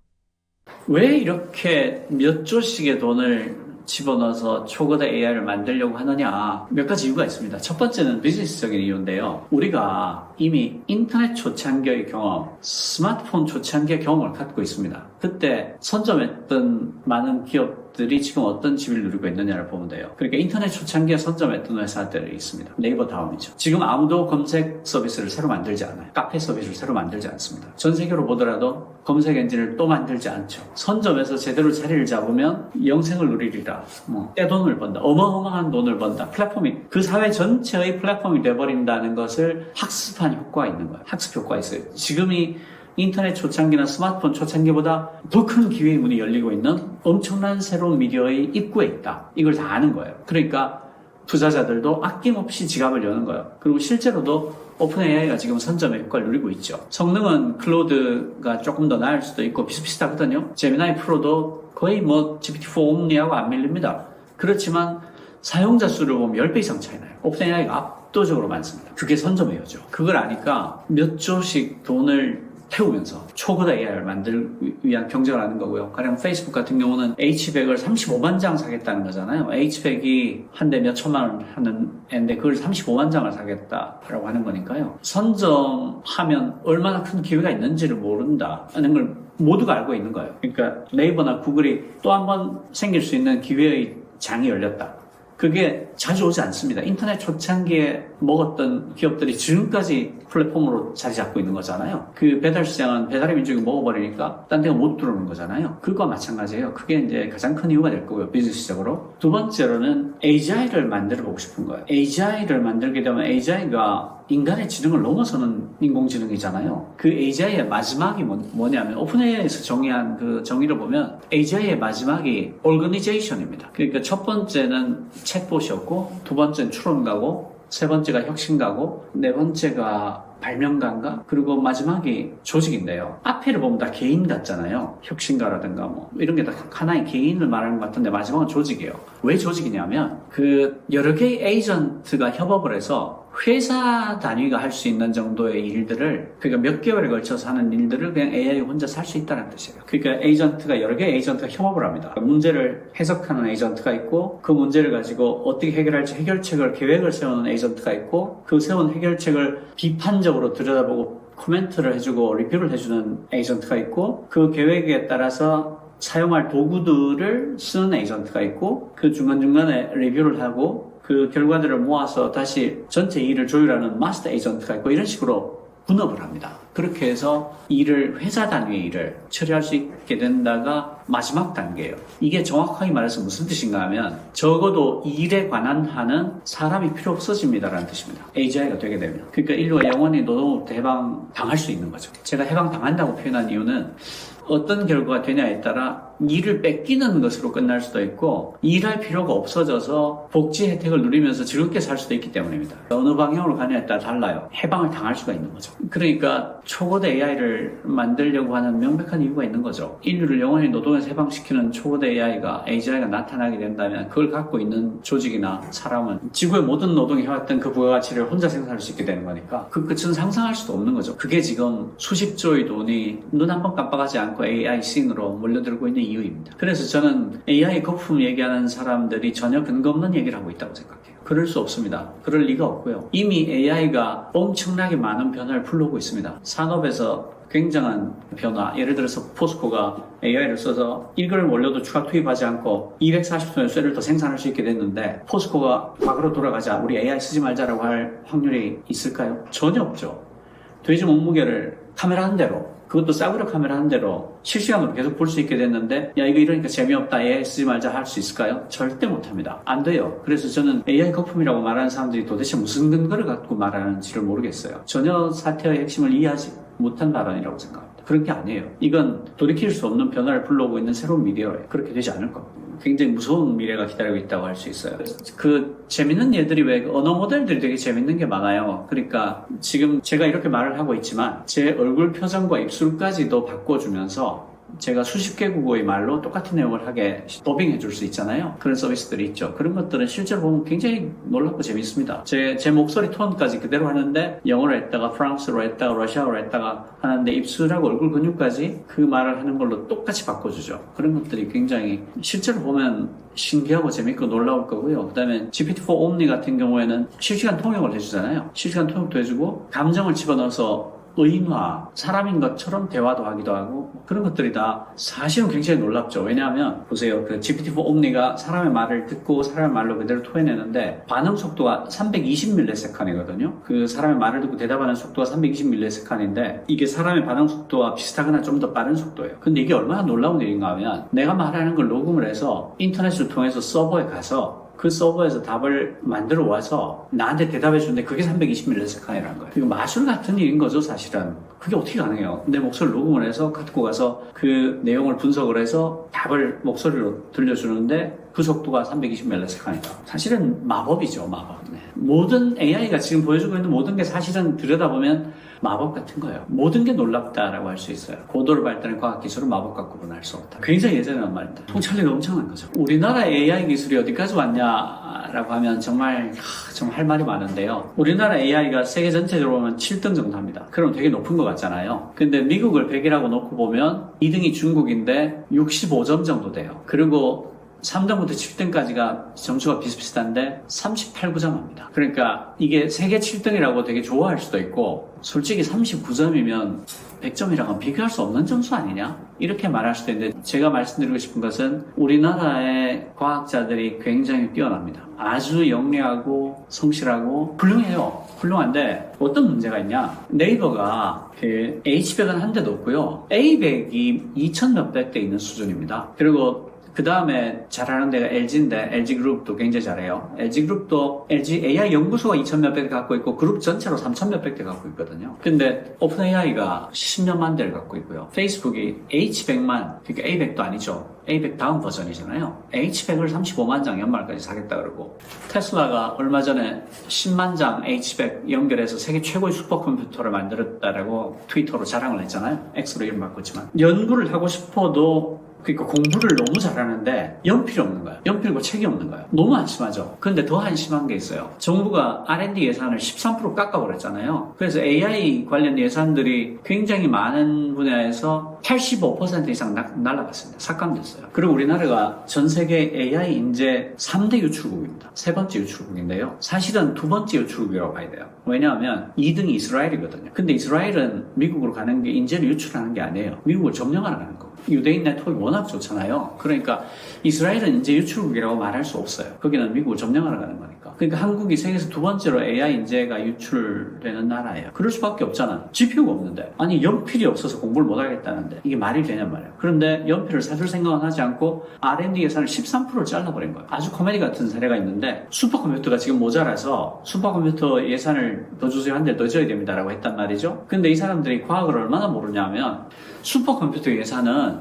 Speaker 1: 왜 이렇게 몇 조씩의 돈을 집어넣어서 초거대 AI를 만들려고 하느냐? 몇 가지 이유가 있습니다. 첫 번째는 비즈니스적인 이유인데요. 우리가 이미 인터넷 초창기의 경험, 스마트폰 초창기의 경험을 갖고 있습니다. 그때 선점했던 많은 기업들이 지금 어떤 지위를 누리고 있느냐를 보면 돼요. 그러니까 인터넷 초창기에 선점했던 회사들이 있습니다. 네이버 다음이죠. 지금 아무도 검색 서비스를 새로 만들지 않아요. 카페 서비스를 새로 만들지 않습니다. 전 세계로 보더라도 검색 엔진을 또 만들지 않죠. 선점에서 제대로 자리를 잡으면 영생을 누리리라. 떼돈을 번다. 어마어마한 돈을 번다. 플랫폼이 그 사회 전체의 플랫폼이 돼버린다는 것을 학습한 효과가 있는 거예요. 학습 효과가 있어요. 지금이 인터넷 초창기나 스마트폰 초창기보다 더 큰 기회의 문이 열리고 있는 엄청난 새로운 미디어의 입구에 있다. 이걸 다 아는 거예요. 그러니까 투자자들도 아낌없이 지갑을 여는 거예요. 그리고 실제로도 오픈 AI가 지금 선점의 효과를 누리고 있죠. 성능은 클로드가 조금 더 나을 수도 있고 비슷비슷하거든요. 제미나이 프로도 거의 GPT-4 옴니하고 안 밀립니다. 그렇지만 사용자 수를 보면 10배 이상 차이 나요. 오픈 AI가 압도적으로 많습니다. 그게 선점의 여죠. 그걸 아니까 몇 조씩 돈을 태우면서 초거대 AI를 만들기 위한 경쟁을 하는 거고요. 가령 페이스북 같은 경우는 H100을 35만 장 사겠다는 거잖아요. H100이 한 대 몇 천만 원 하는 애인데 그걸 35만 장을 사겠다라고 하는 거니까요. 선점하면 얼마나 큰 기회가 있는지를 모른다는 걸 모두가 알고 있는 거예요. 그러니까 네이버나 구글이 또 한 번 생길 수 있는 기회의 장이 열렸다. 그게 자주 오지 않습니다. 인터넷 초창기에 먹었던 기업들이 지금까지 플랫폼으로 자리 잡고 있는 거잖아요. 그 배달 시장은 배달의 민족이 먹어버리니까 딴 데가 못 들어오는 거잖아요. 그거와 마찬가지예요. 그게 이제 가장 큰 이유가 될 거고요. 비즈니스적으로. 두 번째로는 AGI를 만들어 보고 싶은 거예요. AGI를 만들게 되면 AGI가 인간의 지능을 넘어서는 인공지능이잖아요. 그 AGI의 마지막이 뭐냐면 오픈AI에서 정의한 그 정의를 보면 AGI의 마지막이 organization입니다. 그러니까 첫 번째는 챗봇이었고 두 번째는 추론가고 세 번째가 혁신가고 네 번째가 발명가인가? 그리고 마지막이 조직인데요. 앞에를 보면 다 개인 같잖아요. 혁신가라든가 이런 게 다 하나의 개인을 말하는 것 같은데 마지막은 조직이에요. 왜 조직이냐면 그 여러 개의 에이전트가 협업을 해서 회사 단위가 할 수 있는 정도의 일들을 그러니까 몇 개월에 걸쳐서 하는 일들을 그냥 AI 혼자서 할 수 있다는 뜻이에요. 그러니까 에이전트가 여러 개의 에이전트가 협업을 합니다. 문제를 해석하는 에이전트가 있고 그 문제를 가지고 어떻게 해결할지 해결책을 계획을 세우는 에이전트가 있고 그 세운 해결책을 비판적으로 들여다보고 코멘트를 해주고 리뷰를 해주는 에이전트가 있고 그 계획에 따라서 사용할 도구들을 쓰는 에이전트가 있고 그 중간중간에 리뷰를 하고 그 결과들을 모아서 다시 전체 일을 조율하는 마스터 에이전트가 있고 이런 식으로 분업을 합니다. 그렇게 해서 회사 단위의 일을 처리할 수 있게 된다가 마지막 단계예요. 이게 정확하게 말해서 무슨 뜻인가 하면 적어도 일에 관한 하는 사람이 필요 없어집니다라는 뜻입니다. AGI가 되게 되면. 그러니까 인류가 영원히 노동으로부터 해방당할 수 있는 거죠. 제가 해방당한다고 표현한 이유는 어떤 결과가 되냐에 따라 일을 뺏기는 것으로 끝날 수도 있고 일할 필요가 없어져서 복지 혜택을 누리면서 즐겁게 살 수도 있기 때문입니다. 어느 방향으로 가냐에 따라 달라요. 해방을 당할 수가 있는 거죠. 그러니까 초거대 AI를 만들려고 하는 명백한 이유가 있는 거죠. 인류를 영원히 노동에서 해방시키는 초거대 AI가 나타나게 된다면 그걸 갖고 있는 조직이나 사람은 지구의 모든 노동이 해왔던 그 부가가치를 혼자 생산할 수 있게 되는 거니까 그 끝은 상상할 수도 없는 거죠. 그게 지금 수십조의 돈이 눈 한 번 깜빡하지 않고 AI 씬으로 몰려들고 있는 이유입니다. 그래서 저는 AI 거품 얘기하는 사람들이 전혀 근거 없는 얘기를 하고 있다고 생각해요. 그럴 수 없습니다. 그럴 리가 없고요. 이미 AI가 엄청나게 많은 변화를 불러오고 있습니다. 산업에서 굉장한 변화, 예를 들어서 포스코가 AI를 써서 1g 원료도 추가 투입하지 않고 240톤의 쇠를 더 생산할 수 있게 됐는데 포스코가 과거로 돌아가자 우리 AI 쓰지 말자라고 할 확률이 있을까요? 전혀 없죠. 돼지 몸무게를 카메라 한 대로 그것도 싸구려 카메라 한 대로 실시간으로 계속 볼 수 있게 됐는데 야 이거 이러니까 재미없다 AI 쓰지 말자 할 수 있을까요? 절대 못합니다. 안 돼요. 그래서 저는 AI 거품이라고 말하는 사람들이 도대체 무슨 근거를 갖고 말하는지를 모르겠어요. 전혀 사태의 핵심을 이해하지 못한 발언이라고 생각합니다. 그런 게 아니에요. 이건 돌이킬 수 없는 변화를 불러오고 있는 새로운 미디어예요. 그렇게 되지 않을 겁니다. 굉장히 무서운 미래가 기다리고 있다고 할 수 있어요. 그 재밌는 예들이 왜 언어 모델들이 되게 재밌는 게 많아요. 그러니까 지금 제가 이렇게 말을 하고 있지만 제 얼굴 표정과 입술까지도 바꿔주면서 제가 수십 개국어의 말로 똑같은 내용을 하게 더빙해 줄 수 있잖아요. 그런 서비스들이 있죠. 그런 것들은 실제로 보면 굉장히 놀랍고 재밌습니다. 제 목소리 톤까지 그대로 하는데 영어로 했다가 프랑스어로 했다가 러시아어로 했다가 하는데 입술하고 얼굴 근육까지 그 말을 하는 걸로 똑같이 바꿔주죠. 그런 것들이 굉장히 실제로 보면 신기하고 재밌고 놀라울 거고요. 그 다음에 GPT-4 Omni 같은 경우에는 실시간 통역을 해주잖아요. 실시간 통역도 해주고 감정을 집어넣어서 의인화, 사람인 것처럼 대화도 하기도 하고 그런 것들이 다 사실은 굉장히 놀랍죠. 왜냐하면 보세요. 그 GPT-4 Omni가 사람의 말을 듣고 사람의 말로 그대로 토해내는데 반응 속도가 320ms이거든요. 그 사람의 말을 듣고 대답하는 속도가 320ms인데 이게 사람의 반응 속도와 비슷하거나 좀 더 빠른 속도예요. 근데 이게 얼마나 놀라운 일인가 하면 내가 말하는 걸 녹음을 해서 인터넷을 통해서 서버에 가서 그 서버에서 답을 만들어 와서 나한테 대답해 주는데 그게 320ms이라는 거예요. 이거 마술 같은 일인 거죠, 사실은. 그게 어떻게 가능해요? 내 목소리를 녹음을 해서 갖고 가서 그 내용을 분석을 해서 답을 목소리로 들려주는데 그 속도가 320ms이다. 사실은 마법이죠, 마법. 네. 모든 AI가 지금 보여주고 있는 모든 게 사실은 들여다보면 마법 같은 거예요. 모든 게 놀랍다라고 할 수 있어요. 고도를 발달한 과학기술은 마법과 구분할 수 없다. 굉장히 예전에 말입니다. 통찰력이 엄청난 거죠. 우리나라의 AI 기술이 어디까지 왔냐라고 하면 정말 할 말이 많은데요. 우리나라 AI가 세계 전체적으로 보면 7등 정도 합니다. 그럼 되게 높은 것 같잖아요. 근데 미국을 100이라고 놓고 보면 2등이 중국인데 65점 정도 돼요. 그리고 3등부터 7등까지가 점수가 비슷비슷한데 38, 9점입니다. 그러니까 이게 세계 7등이라고 되게 좋아할 수도 있고 솔직히 39점이면 100점이랑은 비교할 수 없는 점수 아니냐? 이렇게 말할 수도 있는데 제가 말씀드리고 싶은 것은 우리나라의 과학자들이 굉장히 뛰어납니다. 아주 영리하고 성실하고 훌륭해요. 훌륭한데 어떤 문제가 있냐? 네이버가 그 H100은 한 대도 없고요. A100이 2000 몇백 대 있는 수준입니다. 그리고 그 다음에 잘하는 데가 LG인데 LG그룹도 굉장히 잘해요. LG그룹도 LG AI 연구소가 2천 몇백 대 갖고 있고 그룹 전체로 3천 몇백 대 갖고 있거든요. 근데 오픈AI가 10몇만 대를 갖고 있고요. 페이스북이 H100만, 그러니까 A100도 아니죠. A100 다음 버전이잖아요. H100을 35만 장 연말까지 사겠다 그러고 테슬라가 얼마 전에 10만 장 H100 연결해서 세계 최고의 슈퍼컴퓨터를 만들었다라고 트위터로 자랑을 했잖아요. X로 이름 바꿨지만 연구를 하고 싶어도 그러니까 공부를 너무 잘하는데 연필이 없는 거야. 연필과 책이 없는 거야. 너무 한심하죠. 근데 더 한심한 게 있어요. 정부가 R&D 예산을 13% 깎아버렸잖아요. 그래서 AI 관련 예산들이 굉장히 많은 분야에서 85% 이상 날아갔습니다. 삭감됐어요. 그리고 우리나라가 전 세계 AI 인재 3대 유출국입니다. 세 번째 유출국인데요. 사실은 두 번째 유출국이라고 봐야 돼요. 왜냐하면 2등이 이스라엘이거든요. 근데 이스라엘은 미국으로 가는 게 인재를 유출하는 게 아니에요. 미국을 점령하러 가는 거고. 유대인 네트워크가 워낙 좋잖아요. 그러니까 이스라엘은 인재 유출국이라고 말할 수 없어요. 거기는 미국을 점령하러 가는 거니까. 그러니까 한국이 세계에서 두 번째로 AI 인재가 유출되는 나라예요. 그럴 수밖에 없잖아. GPU가 없는데. 아니 연필이 없어서 공부를 못 하겠다는데 이게 말이 되냔 말이에요. 그런데 연필을 사줄 생각은 하지 않고 R&D 예산을 13%를 잘라버린 거예요. 아주 코미디 같은 사례가 있는데 슈퍼컴퓨터가 지금 모자라서 슈퍼컴퓨터 예산을 더 주세요, 한 대 더 줘야 됩니다라고 했단 말이죠. 근데 이 사람들이 과학을 얼마나 모르냐면 슈퍼컴퓨터 예산은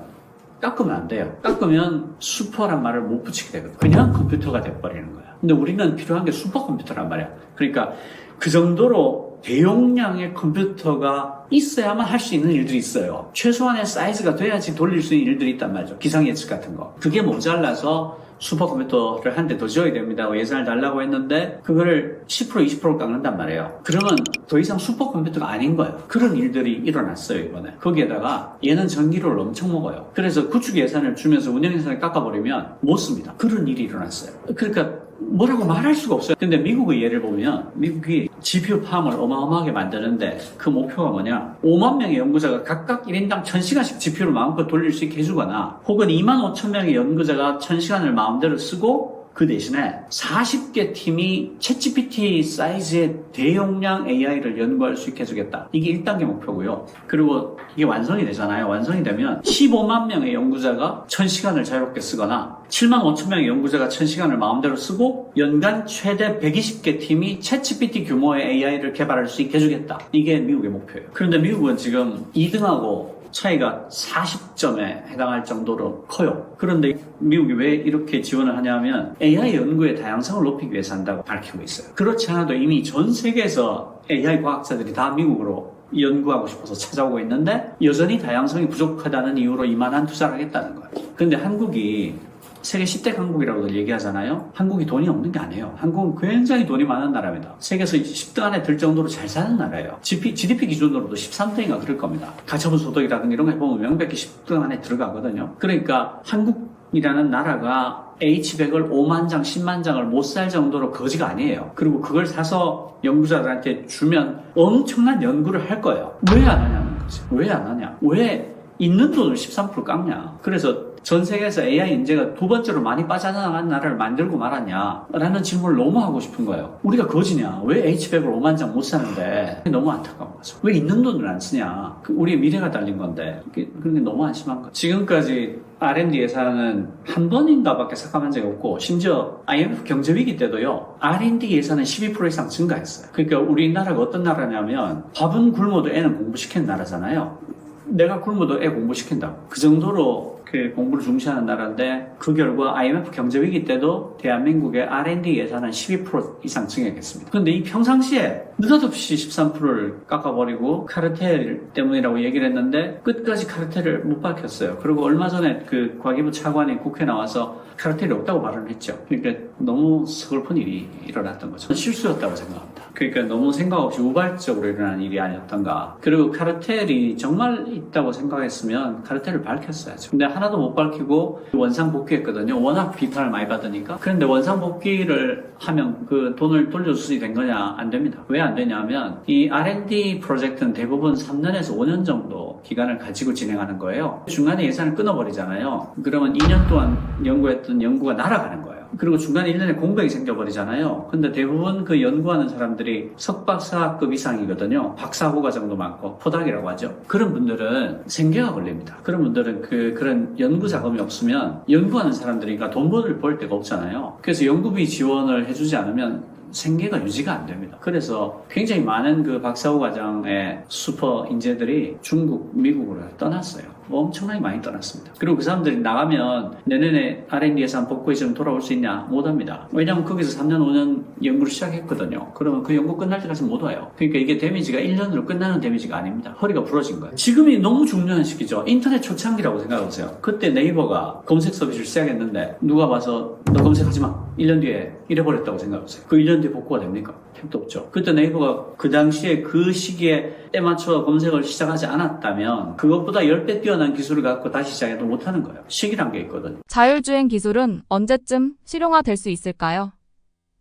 Speaker 1: 깎으면 안 돼요. 깎으면 슈퍼란 말을 못 붙이게 되거든요. 그냥 컴퓨터가 돼버리는 거야. 근데 우리는 필요한 게 슈퍼컴퓨터란 말이야. 그러니까 그 정도로 대용량의 컴퓨터가 있어야만 할 수 있는 일들이 있어요. 최소한의 사이즈가 돼야지 돌릴 수 있는 일들이 있단 말이죠. 기상예측 같은 거. 그게 모자라서 슈퍼컴퓨터를 한 대 더 지어야 됩니다. 예산을 달라고 했는데 그거를 10% 20% 깎는단 말이에요. 그러면 더 이상 슈퍼컴퓨터가 아닌 거예요. 그런 일들이 일어났어요, 이번에. 거기에다가 얘는 전기료를 엄청 먹어요. 그래서 구축 예산을 주면서 운영 예산을 깎아버리면 못 씁니다. 그런 일이 일어났어요. 그러니까 뭐라고 말할 수가 없어요. 근데 미국의 예를 보면 미국이 GPU 팜을 어마어마하게 만드는데 그 목표가 뭐냐? 5만 명의 연구자가 각각 1인당 1000시간씩 GPU를 마음껏 돌릴 수 있게 해주거나 혹은 2만 5천 명의 연구자가 1000시간을 마음대로 쓰고 그 대신에 40개 팀이 챗GPT 사이즈의 대용량 AI를 연구할 수 있게 해주겠다. 이게 1단계 목표고요. 그리고 이게 완성이 되잖아요. 완성이 되면 15만 명의 연구자가 1000시간을 자유롭게 쓰거나 7만 5천 명의 연구자가 1000시간을 마음대로 쓰고 연간 최대 120개 팀이 챗GPT 규모의 AI를 개발할 수 있게 해주겠다. 이게 미국의 목표예요. 그런데 미국은 지금 2등하고 차이가 40점에 해당할 정도로 커요. 그런데 미국이 왜 이렇게 지원을 하냐면 AI 연구의 다양성을 높이기 위해서 한다고 밝히고 있어요. 그렇지 않아도 이미 전 세계에서 AI 과학자들이 다 미국으로 연구하고 싶어서 찾아오고 있는데 여전히 다양성이 부족하다는 이유로 이만한 투자를 하겠다는 거예요. 근데 한국이 세계 10대 강국이라고들 얘기하잖아요. 한국이 돈이 없는 게 아니에요. 한국은 굉장히 돈이 많은 나라입니다. 세계에서 10등 안에 들 정도로 잘 사는 나라예요. GDP 기준으로도 13등인가 그럴 겁니다. 가처분 소득이라든가 이런 거 해보면 명백히 10등 안에 들어가거든요. 그러니까 한국이라는 나라가 H100을 5만 장, 10만 장을 못 살 정도로 거지가 아니에요. 그리고 그걸 사서 연구자들한테 주면 엄청난 연구를 할 거예요. 왜 안 하냐는 거지. 왜 안 하냐. 왜 있는 돈을 13% 깎냐. 그래서 전 세계에서 AI 인재가 두 번째로 많이 빠져나간 나라를 만들고 말았냐 라는 질문을 너무 하고 싶은 거예요. 우리가 거지냐? 왜 H100을 5만 장 못 사는데? 너무 안타까운 거죠. 왜 있는 돈을 안 쓰냐? 우리의 미래가 달린 건데 그런 게 너무 안심한 거죠. 지금까지 R&D 예산은 한 번인가 밖에 삭감한 적이 없고 심지어 IMF 경제위기 때도요. R&D 예산은 12% 이상 증가했어요. 그러니까 우리나라가 어떤 나라냐면 밥은 굶어도 애는 공부시키는 나라잖아요. 내가 굶어도 애 공부시킨다고. 그 정도로 그 공부를 중시하는 나라인데 그 결과 IMF 경제위기 때도 대한민국의 R&D 예산은 12% 이상 증액했습니다. 그런데 이 평상시에 느닷없이 13%를 깎아버리고 카르텔 때문이라고 얘기를 했는데 끝까지 카르텔을 못 밝혔어요. 그리고 얼마 전에 그 과기부 차관이 국회에 나와서 카르텔이 없다고 발언을 했죠. 그러니까 너무 서글픈 일이 일어났던 거죠. 실수였다고 생각합니다. 그러니까 너무 생각 없이 우발적으로 일어난 일이 아니었던가. 그리고 카르텔이 정말 있다고 생각했으면 카르텔을 밝혔어야죠. 근데 하나도 못 밝히고 원상복귀했거든요. 워낙 비판을 많이 받으니까. 그런데 원상복귀를 하면 그 돈을 돌려주시 된 거냐? 안 됩니다. 왜 안 되냐면 이 R&D 프로젝트는 대부분 3년에서 5년 정도 기간을 가지고 진행하는 거예요. 중간에 예산을 끊어버리잖아요. 그러면 2년 동안 연구했던 연구가 날아가는 거예요. 그리고 중간에 1년에 공백이 생겨버리잖아요. 근데 대부분 그 연구하는 사람들이 석박사급 이상이거든요. 박사후 과정도 많고 포닥이라고 하죠. 그런 분들은 생계가 걸립니다. 그런 분들은 그런 연구 자금이 없으면 연구하는 사람들이니까 돈을 벌 데가 없잖아요. 그래서 연구비 지원을 해주지 않으면 생계가 유지가 안 됩니다. 그래서 굉장히 많은 그 박사후 과정의 슈퍼 인재들이 중국, 미국으로 떠났어요. 엄청나게 많이 떠났습니다. 그리고 그 사람들이 나가면 내년에 R&D 예산 복구해주면 돌아올 수 있냐? 못합니다. 왜냐하면 거기서 3년, 5년 연구를 시작했거든요. 그러면 그 연구 끝날 때까지 못 와요. 그러니까 이게 데미지가 1년으로 끝나는 데미지가 아닙니다. 허리가 부러진 거예요. 지금이 너무 중요한 시기죠. 인터넷 초창기라고 생각해보세요. 그때 네이버가 검색 서비스를 시작했는데 누가 봐서 너 검색하지 마. 1년 뒤에 잃어버렸다고 생각해보세요. 그 1년 뒤에 복구가 됩니까? 택도 없죠. 그때 네이버가 그 당시에 그 시기에 때 맞춰 검색을 시작하지 않았다면 그것보다 10배 뛰어난 기술을 갖고 다시 시작해도 못하는 거예요. 시기란 게 있거든요.
Speaker 2: 자율주행 기술은 언제쯤 실용화될 수 있을까요?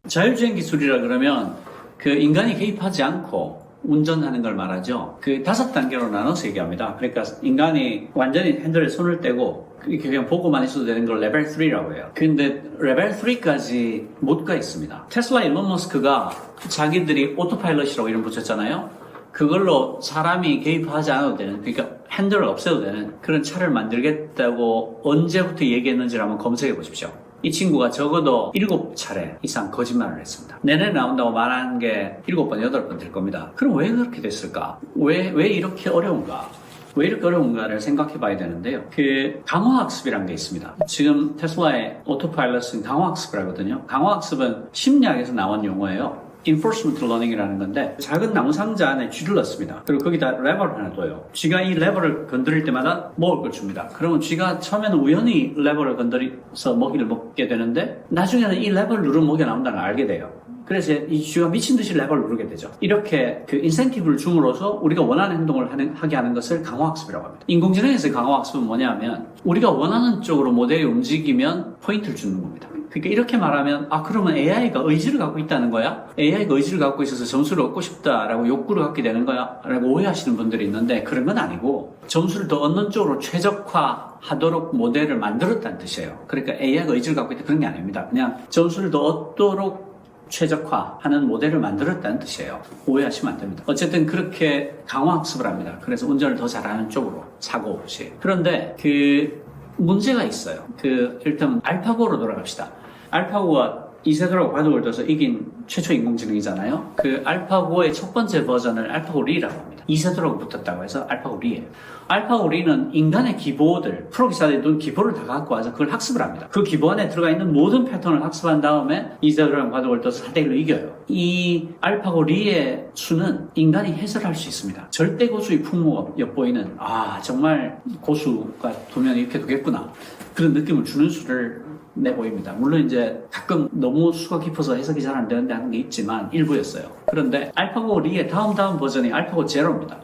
Speaker 1: 자율주행 기술이라 그러면 그 인간이 개입하지 않고 운전하는 걸 말하죠. 그 5단계로 나눠서 얘기합니다. 그러니까 인간이 완전히 핸들에 손을 떼고 이렇게 그냥 보고만 있어도 되는 걸 레벨 3라고 해요. 근데 레벨 3까지 못 가 있습니다. 테슬라 일론 머스크가 자기들이 오토파일럿이라고 이름 붙였잖아요. 그걸로 사람이 개입하지 않아도 되는, 그러니까 핸들을 없애도 되는 그런 차를 만들겠다고 언제부터 얘기했는지를 한번 검색해 보십시오. 이 친구가 적어도 7차례 이상 거짓말을 했습니다. 내년에 나온다고 말한 게 7번, 8번 될 겁니다. 그럼 왜 그렇게 됐을까? 왜 이렇게 어려운가? 왜 이렇게 어려운가를 생각해 봐야 되는데요. 그 강화학습이라는 게 있습니다. 지금 테슬라의 오토파일럿은 강화학습을 하거든요. 강화학습은 심리학에서 나온 용어예요. Enforcement Learning이라는 건데 작은 나무 상자 안에 쥐를 넣습니다. 그리고 거기다 레버를 하나 둬요. 쥐가 이 레버를 건드릴 때마다 먹을 걸 줍니다. 그러면 쥐가 처음에는 우연히 레버를 건드려서 먹이를 먹게 되는데 나중에는 이 레버를 누르면 먹이가 나온다는 걸 알게 돼요. 그래서 이 쥐가 미친 듯이 레버를 누르게 되죠. 이렇게 그 인센티브를 줌으로써 우리가 원하는 행동을 하게 하는 것을 강화학습이라고 합니다. 인공지능에서의 강화학습은 뭐냐면 우리가 원하는 쪽으로 모델이 움직이면 포인트를 주는 겁니다. 그러니까 이렇게 말하면 그러면 AI가 의지를 갖고 있다는 거야? AI가 의지를 갖고 있어서 점수를 얻고 싶다라고 욕구를 갖게 되는 거야? 라고 오해하시는 분들이 있는데 그런 건 아니고 점수를 더 얻는 쪽으로 최적화하도록 모델을 만들었다는 뜻이에요. 그러니까 AI가 의지를 갖고 있다 그런 게 아닙니다. 그냥 점수를 더 얻도록 최적화하는 모델을 만들었다는 뜻이에요. 오해하시면 안 됩니다. 어쨌든 그렇게 강화학습을 합니다. 그래서 운전을 더 잘하는 쪽으로 사고 없이. 그런데 그 문제가 있어요. 일단 알파고로 돌아갑시다. 알파고가 이세돌하고 바둑을 둬서 이긴 최초 인공지능이잖아요. 그 알파고의 첫 번째 버전을 알파고 리라고 합니다. 이세돌하고 붙었다고 해서 알파고 리예요. 알파고 리는 인간의 기보들, 프로기사들이 둔 기보를 다 갖고 와서 그걸 학습을 합니다. 그 기보 안에 들어가 있는 모든 패턴을 학습한 다음에 이세돌하고 바둑을 둬서 4대1로 이겨요. 이 알파고 리의 수는 인간이 해설할 수 있습니다. 절대 고수의 풍모가 엿보이는 정말 고수가 두면 이렇게 두겠구나. 그런 느낌을 주는 수를 내보입니다. 물론 이제 가끔 너무 수가 깊어서 해석이 잘 안 되는데 하는 게 있지만 일부였어요. 그런데 알파고 리의 다음 버전이 알파고 제로입니다.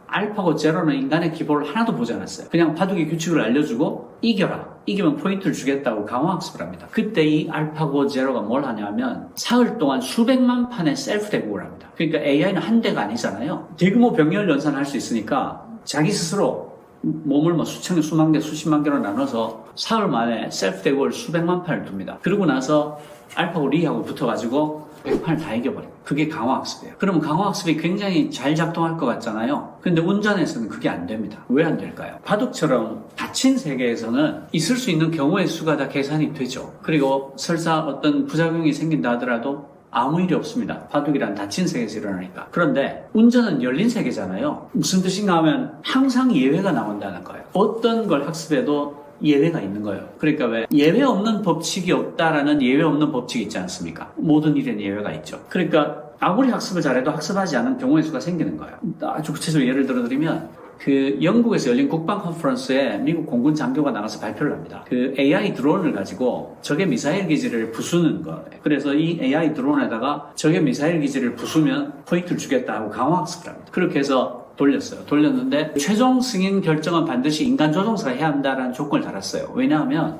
Speaker 1: 알파고 제로는 인간의 기보를 하나도 보지 않았어요. 그냥 바둑의 규칙을 알려주고 이겨라. 이기면 포인트를 주겠다고 강화학습을 합니다. 그때 이 알파고 제로가 뭘 하냐면 사흘 동안 수백만 판의 셀프 대국을 합니다. 그러니까 AI는 한 대가 아니잖아요. 대규모 병렬 연산을 할 수 있으니까 자기 스스로 몸을 수천 개, 수만 개, 수십만 개로 나눠서 사흘 만에 셀프 대국을 수백만 판을 둡니다. 그러고 나서 알파고 리하고 붙어가지고 100판을 다 이겨버려요. 그게 강화학습이에요. 그러면 강화학습이 굉장히 잘 작동할 것 같잖아요. 근데 운전에서는 그게 안 됩니다. 왜 안 될까요? 바둑처럼 닫힌 세계에서는 있을 수 있는 경우의 수가 다 계산이 되죠. 그리고 설사 어떤 부작용이 생긴다 하더라도 아무 일이 없습니다. 바둑이란 닫힌 세계에서 일어나니까. 그런데 운전은 열린 세계잖아요. 무슨 뜻인가 하면 항상 예외가 나온다는 거예요. 어떤 걸 학습해도 예외가 있는 거예요. 그러니까 왜 예외 없는 법칙이 없다라는 예외 없는 법칙이 있지 않습니까? 모든 일에는 예외가 있죠. 그러니까 아무리 학습을 잘해도 학습하지 않은 경우의 수가 생기는 거예요. 아주 구체적으로 예를 들어드리면 그 영국에서 열린 국방 컨퍼런스에 미국 공군 장교가 나가서 발표를 합니다. 그 AI 드론을 가지고 적의 미사일 기지를 부수는 거예요. 그래서 이 AI 드론에다가 적의 미사일 기지를 부수면 포인트를 주겠다 하고 강화학습을 합니다. 그렇게 해서 돌렸는데 최종 승인 결정은 반드시 인간 조종사가 해야 한다라는 조건을 달았어요. 왜냐하면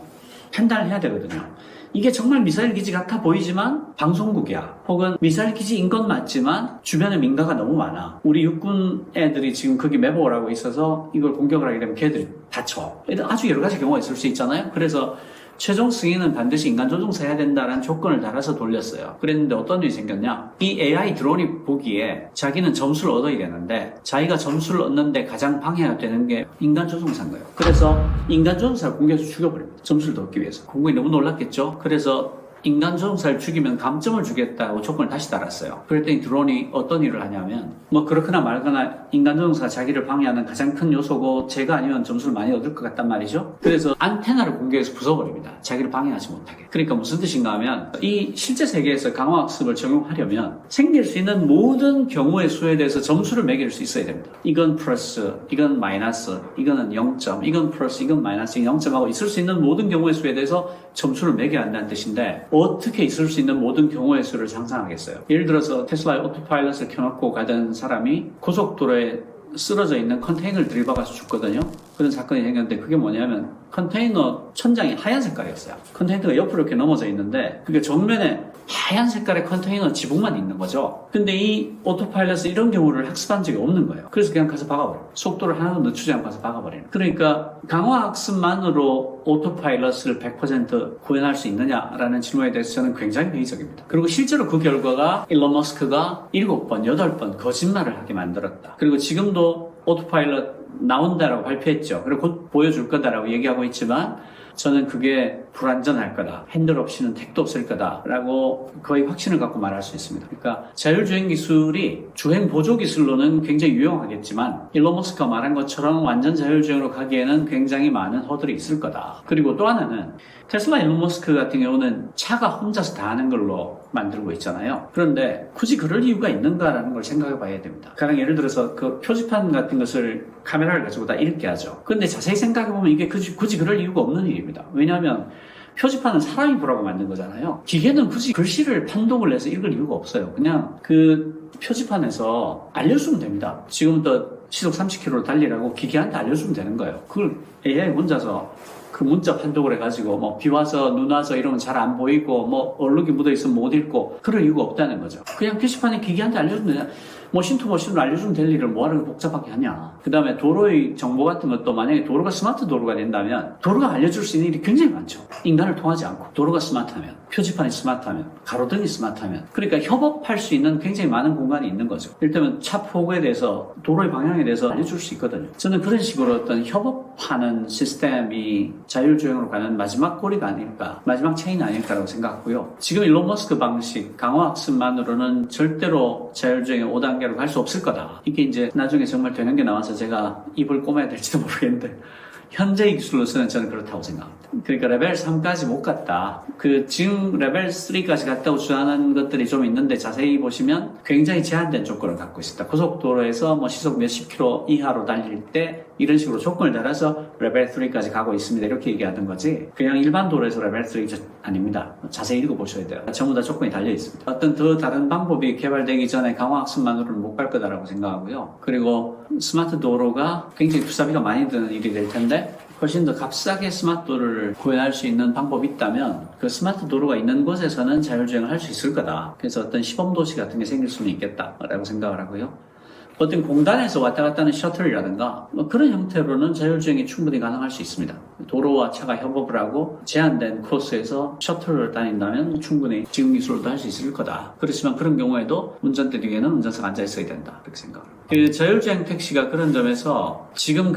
Speaker 1: 판단을 해야 되거든요. 이게 정말 미사일 기지 같아 보이지만 방송국이야. 혹은 미사일 기지인 건 맞지만 주변에 민가가 너무 많아. 우리 육군 애들이 지금 거기 매복을 하고 있어서 이걸 공격을 하게 되면 걔들이 다쳐. 아주 여러 가지 경우가 있을 수 있잖아요. 그래서 최종 승인은 반드시 인간 조종사 해야 된다는 조건을 달아서 돌렸어요. 그랬는데 어떤 일이 생겼냐? 이 AI 드론이 보기에 자기는 점수를 얻어야 되는데 자기가 점수를 얻는데 가장 방해가 되는 게 인간 조종사인 거예요. 그래서 인간 조종사를 공격해서 죽여버립니다. 점수를 더 얻기 위해서. 공군이 너무 놀랐겠죠? 그래서 인간 조종사를 죽이면 감점을 주겠다고 조건을 다시 달았어요. 그랬더니 드론이 어떤 일을 하냐면 그렇거나 말거나 인간 조종사가 자기를 방해하는 가장 큰 요소고 제가 아니면 점수를 많이 얻을 것 같단 말이죠. 그래서 안테나를 공격해서 부숴버립니다. 자기를 방해하지 못하게. 그러니까 무슨 뜻인가 하면 이 실제 세계에서 강화학습을 적용하려면 생길 수 있는 모든 경우의 수에 대해서 점수를 매길 수 있어야 됩니다. 이건 플러스, 이건 마이너스, 이거는 0점, 이건 플러스, 이건 마이너스, 0점하고 있을 수 있는 모든 경우의 수에 대해서 점수를 매겨야 한다는 뜻인데 어떻게 있을 수 있는 모든 경우의 수를 상상하겠어요? 예를 들어서 테슬라의 오토파일럿을 켜놓고 가던 사람이 고속도로에 쓰러져 있는 컨테이너를 들이박아서 죽거든요. 그런 사건이 생겼는데 그게 뭐냐면 컨테이너 천장이 하얀 색깔이었어요. 컨테이너가 옆으로 이렇게 넘어져 있는데 그게 정면에 하얀 색깔의 컨테이너 지붕만 있는 거죠. 근데 이 오토파일럿은 이런 경우를 학습한 적이 없는 거예요. 그래서 그냥 가서 박아버려요. 속도를 하나도 늦추지 않고 가서 박아버리는. 그러니까 강화학습만으로 오토파일럿을 100% 구현할 수 있느냐라는 질문에 대해서 저는 굉장히 회의적입니다. 그리고 실제로 그 결과가 일론 머스크가 7번, 8번 거짓말을 하게 만들었다. 그리고 지금도 오토파일럿 나온다라고 발표했죠. 그리고 곧 보여줄 거다라고 얘기하고 있지만 저는 그게 불안전할 거다. 핸들 없이는 택도 없을 거다라고 거의 확신을 갖고 말할 수 있습니다. 그러니까 자율주행 기술이 주행 보조 기술로는 굉장히 유용하겠지만 일론 머스크가 말한 것처럼 완전 자율주행으로 가기에는 굉장히 많은 허들이 있을 거다. 그리고 또 하나는 테슬라 일론 머스크 같은 경우는 차가 혼자서 다 하는 걸로 만들고 있잖아요. 그런데 굳이 그럴 이유가 있는가라는 걸 생각해 봐야 됩니다. 가령 예를 들어서 그 표지판 같은 것을 카메라를 가지고 다 읽게 하죠. 그런데 자세히 생각해 보면 이게 굳이 그럴 이유가 없는 일입니다. 왜냐하면 표지판은 사람이 보라고 만든 거잖아요. 기계는 굳이 글씨를 판독을 해서 읽을 이유가 없어요. 그냥 그 표지판에서 알려주면 됩니다. 지금부터 시속 30km로 달리라고 기계한테 알려주면 되는 거예요. 그걸 AI 혼자서 그 문자 판독을 해가지고 비 와서 눈 와서 이러면 잘 안 보이고 얼룩이 묻어있으면 못 읽고 그럴 이유가 없다는 거죠. 그냥 표지판에 기계한테 알려주면 되냐. 머신 투 머신으로 알려주면 될 일을 뭐하러 복잡하게 하냐. 그 다음에 도로의 정보 같은 것도 만약에 도로가 스마트 도로가 된다면 도로가 알려줄 수 있는 일이 굉장히 많죠. 인간을 통하지 않고 도로가 스마트하면, 표지판이 스마트하면, 가로등이 스마트하면. 그러니까 협업할 수 있는 굉장히 많은 공간이 있는 거죠. 이를테면 차 폭에 대해서 도로의 방향에 대해서 알려줄 수 있거든요. 저는 그런 식으로 어떤 협업하는 시스템이 자율주행으로 가는 마지막 꼬리가 아닐까, 마지막 체인 아닐까라고 생각하고요. 지금 일론 머스크 방식, 강화학습만으로는 절대로 자율주행의 5단계로 갈 수 없을 거다. 이게 이제 나중에 정말 되는 게 나와서 제가 입을 꼬매야 될지도 모르겠는데, 현재의 기술로서는 저는 그렇다고 생각합니다. 그러니까 레벨 3까지 못 갔다. 지금 레벨 3까지 갔다고 주장하는 것들이 좀 있는데 자세히 보시면 굉장히 제한된 조건을 갖고 있습니다. 고속도로에서 뭐 시속 몇십 킬로 이하로 달릴 때 이런 식으로 조건을 달아서 레벨 3까지 가고 있습니다. 이렇게 얘기하는 거지. 그냥 일반 도로에서 레벨 3 아닙니다. 자세히 읽어보셔야 돼요. 전부 다 조건이 달려 있습니다. 어떤 더 다른 방법이 개발되기 전에 강화학습만으로는 못 갈 거다라고 생각하고요. 그리고 스마트 도로가 굉장히 투자비가 많이 드는 일이 될 텐데 훨씬 더 값싸게 스마트 도로를 구현할 수 있는 방법이 있다면 그 스마트 도로가 있는 곳에서는 자율주행을 할 수 있을 거다. 그래서 어떤 시범도시 같은 게 생길 수는 있겠다라고 생각을 하고요. 어떤 공단에서 왔다 갔다 하는 셔틀이라든가 뭐 그런 형태로는 자율주행이 충분히 가능할 수 있습니다. 도로와 차가 협업을 하고 제한된 코스에서 셔틀을 다닌다면 충분히 지금 기술로도 할 수 있을 거다. 그렇지만 그런 경우에도 운전대 뒤에는 운전사가 앉아 있어야 된다. 그렇게 생각합니다. 자율주행 택시가 그런 점에서 지금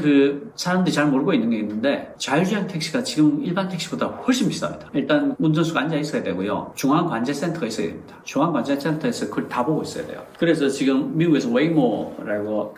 Speaker 1: 사람들이 잘 모르고 있는 게 있는데 자율주행 택시가 지금 일반 택시보다 훨씬 비쌉니다. 일단 운전수가 앉아 있어야 되고요. 중앙관제센터가 있어야 됩니다. 중앙관제센터에서 그걸 다 보고 있어야 돼요. 그래서 지금 미국에서 웨이모라고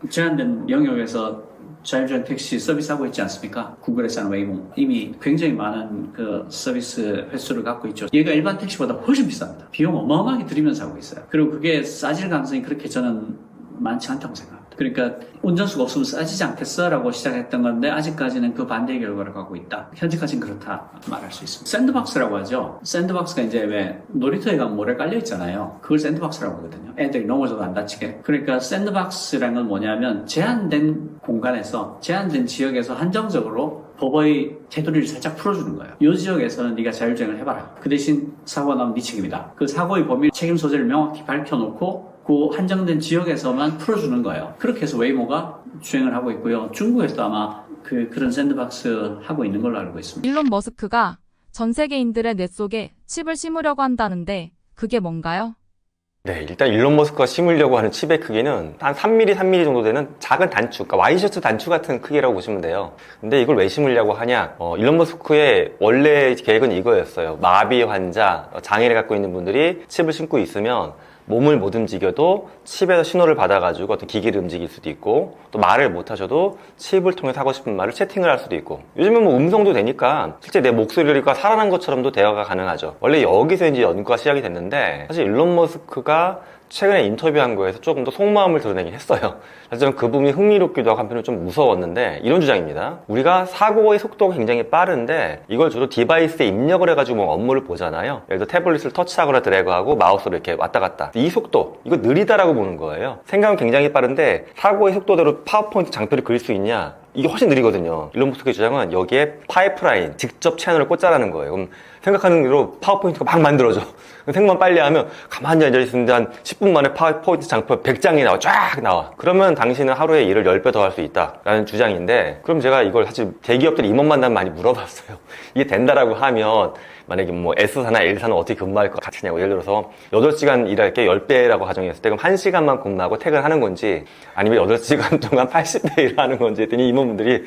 Speaker 1: 제한된 영역에서 자율주행 택시 서비스하고 있지 않습니까? 구글에서 하는 웨이모. 이미 굉장히 많은 서비스 횟수를 갖고 있죠. 얘가 일반 택시보다 훨씬 비쌉니다. 비용 어마어마하게 들이면서 하고 있어요. 그리고 그게 싸질 가능성이 그렇게 저는 많지 않다고 생각합니다. 그러니까 운전수가 없으면 싸지지 않겠어? 라고 시작했던 건데 아직까지는 그 반대의 결과를 갖고 있다. 현재까지는 그렇다 말할 수 있습니다. 샌드박스라고 하죠. 샌드박스가 이제 왜 놀이터에 가면 모래 깔려 있잖아요. 그걸 샌드박스라고 하거든요. 애들이 넘어져도 안 다치게. 그러니까 샌드박스라는 건 뭐냐면 제한된 공간에서 제한된 지역에서 한정적으로 법의 테두리를 살짝 풀어주는 거예요. 이 지역에서는 네가 자율주행을 해봐라. 그 대신 사고가 나면 네 책임이다. 그 사고의 범위 책임 소재를 명확히 밝혀놓고 그 한정된 지역에서만 풀어주는 거예요. 그렇게 해서 웨이모가 주행을 하고 있고요. 중국에서도 아마 그런 샌드박스 하고 있는 걸로 알고 있습니다.
Speaker 2: 일론 머스크가 전 세계인들의 뇌 속에 칩을 심으려고 한다는데 그게 뭔가요?
Speaker 4: 네, 일단 일론 머스크가 심으려고 하는 칩의 크기는 한 3mm, 3mm 정도 되는 작은 단추, 그러니까 와이셔츠 단추 같은 크기라고 보시면 돼요. 근데 이걸 왜 심으려고 하냐? 일론 머스크의 원래 계획은 이거였어요. 마비 환자, 장애를 갖고 있는 분들이 칩을 심고 있으면 몸을 못 움직여도 칩에서 신호를 받아가지고 어떤 기기를 움직일 수도 있고 또 말을 못 하셔도 칩을 통해서 하고 싶은 말을 채팅을 할 수도 있고 요즘은 뭐 음성도 되니까 실제 내 목소리가 살아난 것처럼도 대화가 가능하죠. 원래 여기서 이제 연구가 시작이 됐는데 사실 일론 머스크가 최근에 인터뷰한 거에서 조금 더 속마음을 드러내긴 했어요. 사실 저는 그 부분이 흥미롭기도 하고 한편으로 좀 무서웠는데 이런 주장입니다. 우리가 사고의 속도가 굉장히 빠른데 이걸 주로 디바이스에 입력을 해가지고 뭐 업무를 보잖아요. 예를 들어 태블릿을 터치하거나 드래그하고 마우스로 이렇게 왔다 갔다. 이 속도, 이거 느리다라고 보는 거예요. 생각은 굉장히 빠른데 사고의 속도대로 파워포인트 장표를 그릴 수 있냐? 이게 훨씬 느리거든요. 일론 머스크의 주장은 여기에 파이프라인, 직접 채널을 꽂자라는 거예요. 그럼 생각하는 대로 파워포인트가 막 만들어져. 생각만 빨리 하면 가만히 앉아있는데 한 10분 만에 파워포인트 장표 100장이 나와, 쫙 나와. 그러면 당신은 하루에 일을 10배 더 할 수 있다라는 주장인데 그럼 제가 이걸 사실 대기업들이 임원 만나면 많이 물어봤어요. 이게 된다라고 하면 만약에 뭐 S사나 L사는 어떻게 근무할 것 같으냐고. 예를 들어서 8시간 일할 게 10배라고 가정했을 때 그럼 1시간만 근무하고 퇴근하는 건지 아니면 8시간 동안 80배 일을 하는 건지 했더니 임원분들이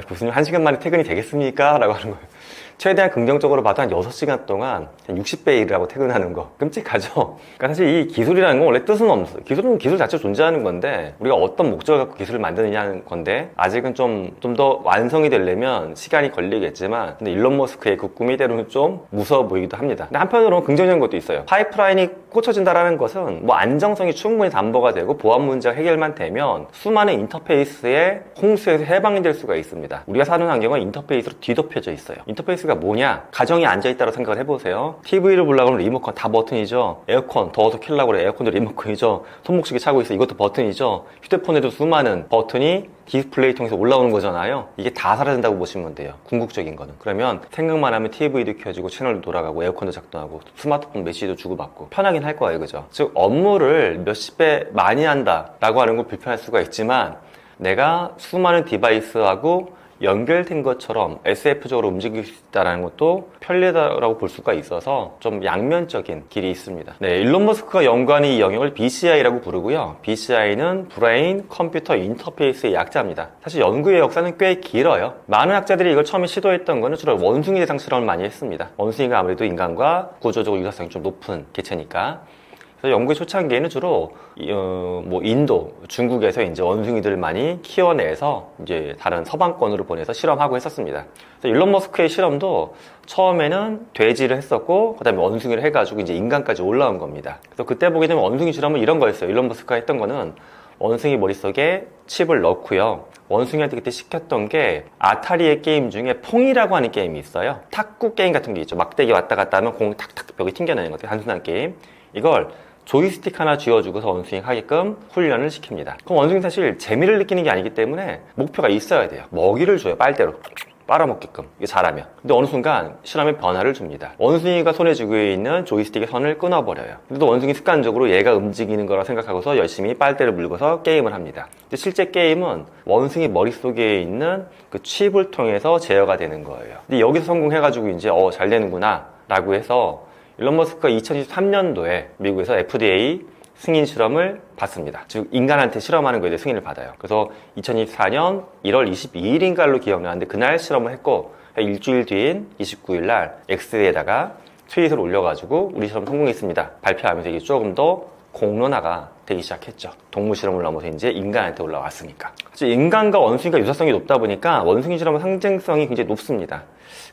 Speaker 4: 교수님 1시간 만에 퇴근이 되겠습니까? 라고 하는 거예요. 최대한 긍정적으로 봐도 한 6시간 동안 60배 일을 하고 퇴근하는 거 끔찍하죠. 그러니까 사실 이 기술이라는 건 원래 뜻은 없어요. 기술은 기술 자체로 존재하는 건데 우리가 어떤 목적을 갖고 기술을 만드느냐는 건데 아직은 좀 더 완성이 되려면 시간이 걸리겠지만 근데 일론 머스크의 그 꿈이대로는 좀 무서워 보이기도 합니다. 근데 한편으로는 긍정적인 것도 있어요. 파이프라인이 꽂혀진다라는 것은 뭐 안정성이 충분히 담보가 되고 보안 문제가 해결만 되면 수많은 인터페이스의 홍수에서 해방이 될 수가 있습니다. 우리가 사는 환경은 인터페이스로 뒤덮여져 있어요. 인터페이스가 뭐냐? 가정이 앉아있다고 생각을 해보세요. TV를 보려고 하면 리모컨 다 버튼이죠. 에어컨 더워서 켜려고 그래. 에어컨도 리모컨이죠. 손목시계 차고 있어. 이것도 버튼이죠. 휴대폰에도 수많은 버튼이 디스플레이 통해서 올라오는 거잖아요. 이게 다 사라진다고 보시면 돼요. 궁극적인 거는. 그러면 생각만 하면 TV도 켜지고 채널도 돌아가고 에어컨도 작동하고 스마트폰 메시지도 주고받고 편하긴 할 거예요. 그죠? 즉 업무를 몇십 배 많이 한다 라고 하는 건 불편할 수가 있지만 내가 수많은 디바이스하고 연결된 것처럼 SF적으로 움직일 수 있다는 것도 편리하다고 볼 수가 있어서 좀 양면적인 길이 있습니다. 네, 일론 머스크가 연구하는 이 영역을 BCI라고 부르고요. BCI는 브레인 컴퓨터 인터페이스의 약자입니다. 사실 연구의 역사는 꽤 길어요. 많은 학자들이 이걸 처음에 시도했던 거는 주로 원숭이 대상 실험을 많이 했습니다. 원숭이가 아무래도 인간과 구조적으로 유사성이 좀 높은 개체니까. 그래서 연구의 초창기에는 주로 인도, 중국에서 이제 원숭이들을 많이 키워내서 이제 다른 서방권으로 보내서 실험하고 했었습니다. 그래서 일론 머스크의 실험도 처음에는 돼지를 했었고, 그다음에 원숭이를 해가지고 이제 인간까지 올라온 겁니다. 그래서 그때 보게 되면 원숭이 실험은 이런 거였어요. 일론 머스크가 했던 거는 원숭이 머릿속에 칩을 넣고요. 원숭이한테 그때 시켰던 게 아타리의 게임 중에 퐁이라고 하는 게임이 있어요. 탁구 게임 같은 게 있죠. 막대기 왔다 갔다 하면 공 탁탁 벽에 튕겨내는 것 같아요. 단순한 게임. 이걸 조이스틱 하나 쥐어주고서 원숭이 하게끔 훈련을 시킵니다. 그럼 원숭이 사실 재미를 느끼는 게 아니기 때문에 목표가 있어야 돼요. 먹이를 줘요. 빨대로 빨아먹게끔. 이게 잘하면. 근데 어느 순간 실험에 변화를 줍니다. 원숭이가 손에 쥐고 있는 조이스틱의 선을 끊어버려요. 근데 또 원숭이 습관적으로 얘가 움직이는 거라 생각하고서 열심히 빨대를 물고서 게임을 합니다. 근데 실제 게임은 원숭이 머릿속에 있는 그 칩을 통해서 제어가 되는 거예요. 근데 여기서 성공해가지고 이제 잘 되는구나 라고 해서 일론 머스크가 2023년도에 미국에서 FDA 승인 실험을 받습니다. 즉 인간한테 실험하는 거에 대해 승인을 받아요. 그래서 2024년 1월 22일인가로 기억나는데 그날 실험을 했고 일주일 뒤인 29일 날 X에다가 트윗을 올려가지고 우리 실험 성공했습니다. 발표하면서 이게 조금 더 공론화가 되기 시작했죠. 동물 실험을 넘어서 이제 인간한테 올라왔으니까. 인간과 원숭이가 유사성이 높다 보니까 원숭이 실험은 상징성이 굉장히 높습니다.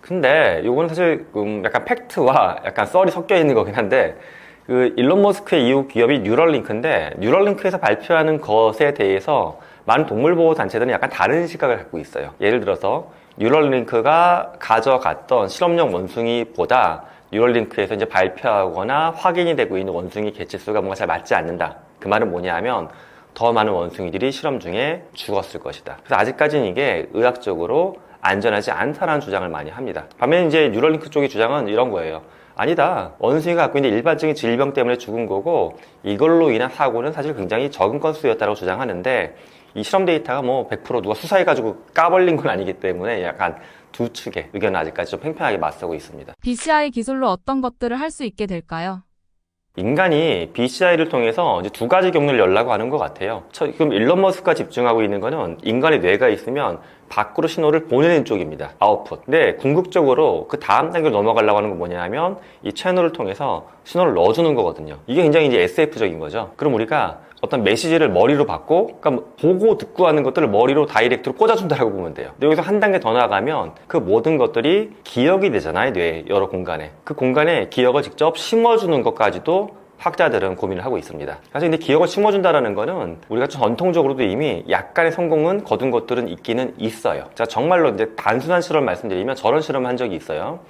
Speaker 4: 근데 이거는 사실 약간 팩트와 약간 썰이 섞여 있는 거긴 한데 그 일론 머스크의 이후 기업이 뉴럴링크인데 뉴럴링크에서 발표하는 것에 대해서 많은 동물보호 단체들은 약간 다른 시각을 갖고 있어요. 예를 들어서 뉴럴링크가 가져갔던 실험용 원숭이보다 뉴럴링크에서 이제 발표하거나 확인이 되고 있는 원숭이 개체수가 뭔가 잘 맞지 않는다. 그 말은 뭐냐면 더 많은 원숭이들이 실험 중에 죽었을 것이다. 그래서 아직까지는 이게 의학적으로 안전하지 않다라는 주장을 많이 합니다. 반면에 이제 뉴럴링크 쪽의 주장은 이런 거예요. 아니다. 원숭이가 갖고 있는 일반적인 질병 때문에 죽은 거고 이걸로 인한 사고는 사실 굉장히 적은 건수였다고 주장하는데 이 실험 데이터가 뭐 100% 누가 수사해가지고 까벌린 건 아니기 때문에 약간 두 측의 의견은 아직까지 좀 팽팽하게 맞서고 있습니다.
Speaker 2: BCI 기술로 어떤 것들을 할 수 있게 될까요?
Speaker 4: 인간이 BCI를 통해서 이제 두 가지 경로를 열라고 하는 것 같아요. 지금 일론 머스크가 집중하고 있는 거는 인간의 뇌가 있으면 밖으로 신호를 보내는 쪽입니다. 아웃풋. 근데 궁극적으로 그 다음 단계로 넘어가려고 하는 건 뭐냐면 이 채널을 통해서 신호를 넣어주는 거거든요. 이게 굉장히 이제 SF적인 거죠. 그럼 우리가 어떤 메시지를 머리로 받고, 그러니까 보고 듣고 하는 것들을 머리로 다이렉트로 꽂아준다고 보면 돼요. 근데 여기서 한 단계 더 나가면 그 모든 것들이 기억이 되잖아요. 뇌 여러 공간에. 그 공간에 기억을 직접 심어주는 것까지도 학자들은 고민을 하고 있습니다. 사실 근데 기억을 심어준다는 거는 우리가 전통적으로도 이미 약간의 성공은 거둔 것들은 있기는 있어요. 자, 정말로 이제 단순한 실험을 말씀드리면 저런 실험을 한 적이 있어요.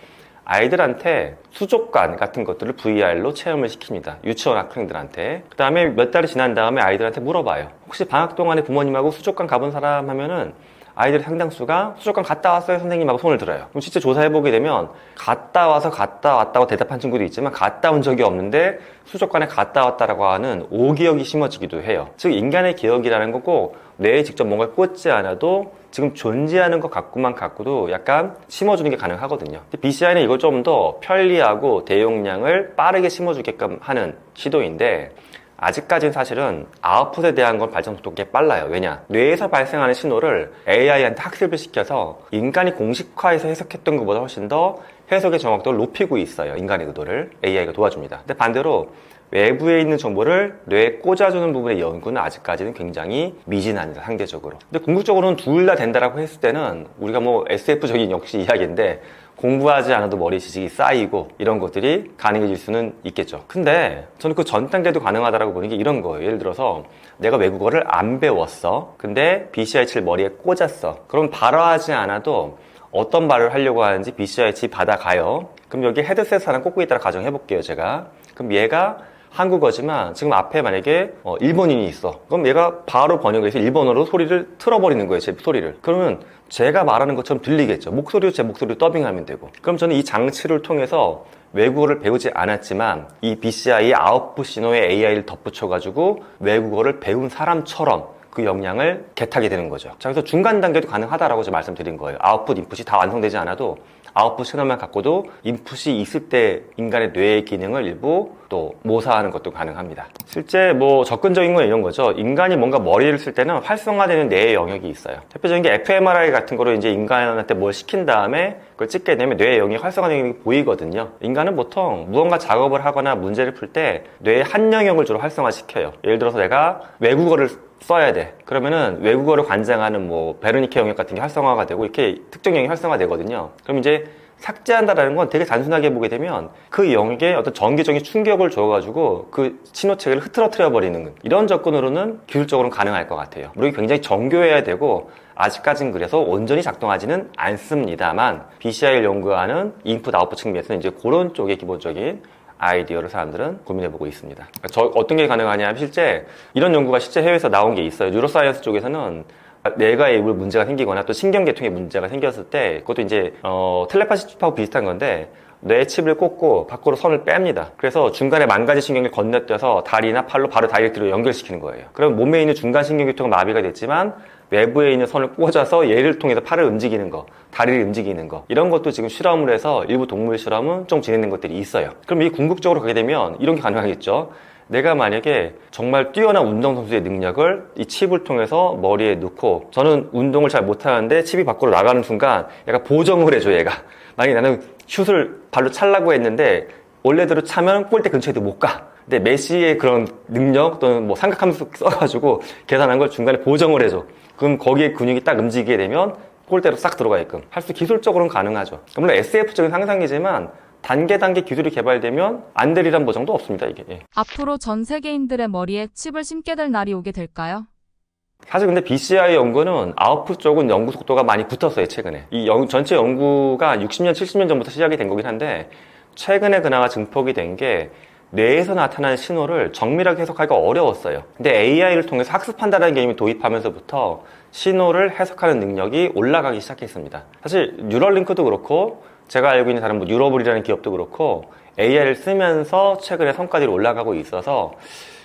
Speaker 4: 아이들한테 수족관 같은 것들을 VR로 체험을 시킵니다. 유치원 학생들한테. 그 다음에 몇 달이 지난 다음에 아이들한테 물어봐요. 혹시 방학 동안에 부모님하고 수족관 가본 사람 하면은 아이들의 상당수가 수족관 갔다 왔어요 선생님하고 손을 들어요. 그럼 실제 조사해보게 되면 갔다 와서 갔다 왔다고 대답한 친구도 있지만 갔다 온 적이 없는데 수족관에 갔다 왔다라고 하는 오기억이 심어지기도 해요. 즉 인간의 기억이라는 거고 뇌에 직접 뭔가를 꽂지 않아도 지금 존재하는 것 갖고만 갖고도 약간 심어주는 게 가능하거든요. BCI는 이걸 좀 더 편리하고 대용량을 빠르게 심어주게끔 하는 시도인데 아직까지는 사실은 아웃풋에 대한 건 발전 속도가 꽤 빨라요. 왜냐? 뇌에서 발생하는 신호를 AI한테 학습을 시켜서 인간이 공식화해서 해석했던 것보다 훨씬 더 해석의 정확도를 높이고 있어요. 인간의 의도를 AI가 도와줍니다. 근데 반대로 외부에 있는 정보를 뇌에 꽂아주는 부분의 연구는 아직까지는 굉장히 미진합니다. 상대적으로. 근데 궁극적으로는 둘 다 된다라고 했을 때는 우리가 뭐 SF적인 역시 이야기인데 공부하지 않아도 머리 지식이 쌓이고 이런 것들이 가능해질 수는 있겠죠. 근데 저는 그 전 단계도 가능하다고 보는 게 이런 거예요. 예를 들어서 내가 외국어를 안 배웠어. 근데 BCI 칩을 머리에 꽂았어. 그럼 발화하지 않아도 어떤 말을 하려고 하는지 BCI 칩 받아가요. 그럼 여기 헤드셋 하나 꽂고 있다가 가정해볼게요, 제가. 그럼 얘가 한국어지만 지금 앞에 만약에 일본인이 있어. 그럼 얘가 바로 번역해서 일본어로 소리를 틀어버리는 거예요. 제 소리를. 그러면 제가 말하는 것처럼 들리겠죠. 목소리로 제 목소리로 더빙하면 되고. 그럼 저는 이 장치를 통해서 외국어를 배우지 않았지만 이 BCI의 아웃풋 신호에 AI를 덧붙여가지고 외국어를 배운 사람처럼 그 역량을 겟하게 되는 거죠. 자, 그래서 중간 단계도 가능하다라고 제가 말씀드린 거예요. 아웃풋, 인풋이 다 완성되지 않아도 아웃풋 시그널만 갖고도 인풋이 있을 때 인간의 뇌의 기능을 일부 또 모사하는 것도 가능합니다. 실제 뭐 접근적인 건 이런 거죠. 인간이 뭔가 머리를 쓸 때는 활성화되는 뇌의 영역이 있어요. 대표적인 게 fMRI 같은 거로 이제 인간한테 뭘 시킨 다음에 그걸 찍게 되면 뇌의 영역이 활성화되는 게 보이거든요. 인간은 보통 무언가 작업을 하거나 문제를 풀 때 뇌의 한 영역을 주로 활성화시켜요. 예를 들어서 내가 외국어를 써야 돼. 그러면은 외국어를 관장하는 뭐 베르니케 영역 같은 게 활성화가 되고 이렇게 특정 영역이 활성화되거든요. 그럼 이제 삭제한다라는 건 되게 단순하게 보게 되면 그 영역에 어떤 전기적인 충격을 줘가지고 그 신호 체계를 흐트러뜨려 버리는 이런 접근으로는 기술적으로는 가능할 것 같아요. 물론 굉장히 정교해야 되고 아직까진 그래서 온전히 작동하지는 않습니다만 BCI를 연구하는 인풋 아웃풋 측면에서는 이제 그런 쪽의 기본적인 아이디어를 사람들은 고민해보고 있습니다. 어떤 게 가능하냐면 실제 이런 연구가 실제 해외에서 나온 게 있어요. 뉴로사이언스 쪽에서는 뇌가에 문제가 생기거나 또 신경계통에 문제가 생겼을 때 그것도 이제 텔레파시 칩하고 비슷한 건데 뇌 칩을 꽂고 밖으로 선을 뺍니다. 그래서 중간에 만가지 신경을 건너뛰어서 다리나 팔로 바로 다이렉트로 연결시키는 거예요. 그럼 몸에 있는 중간 신경계통은 마비가 됐지만 외부에 있는 선을 꽂아서 얘를 통해서 팔을 움직이는 거, 다리를 움직이는 거 이런 것도 지금 실험을 해서 일부 동물 실험은 좀 진행된 것들이 있어요. 그럼 이 궁극적으로 가게 되면 이런 게 가능하겠죠. 내가 만약에 정말 뛰어난 운동선수의 능력을 이 칩을 통해서 머리에 넣고 저는 운동을 잘 못하는데 칩이 밖으로 나가는 순간 약간 보정을 해줘 얘가. 만약에 나는 슛을 발로 차려고 했는데 원래대로 차면 골대 근처에도 못 가. 근데 메시의 그런 능력 또는 뭐 삼각함수 써가지고 계산한 걸 중간에 보정을 해줘. 그럼 거기에 근육이 딱 움직이게 되면 골대로 싹 들어가게끔 할 수 기술적으로는 가능하죠. 물론 SF적인 상상이지만 단계 기술이 개발되면 안 되리란 보장도 없습니다, 이게. 예.
Speaker 2: 앞으로 전 세계인들의 머리에 칩을 심게 될 날이 오게 될까요?
Speaker 4: 사실 근데 BCI 연구는 아웃풋 쪽은 연구 속도가 많이 붙었어요, 최근에. 전체 연구가 60년, 70년 전부터 시작이 된 거긴 한데 최근에 그나마 증폭이 된 게 뇌에서 나타나는 신호를 정밀하게 해석하기가 어려웠어요. 근데 AI를 통해서 학습한다는 개념이 도입하면서부터 신호를 해석하는 능력이 올라가기 시작했습니다. 사실 뉴럴링크도 그렇고 제가 알고 있는 다른 뭐 뉴러블이라는 기업도 그렇고 AI를 쓰면서 최근에 성과들이 올라가고 있어서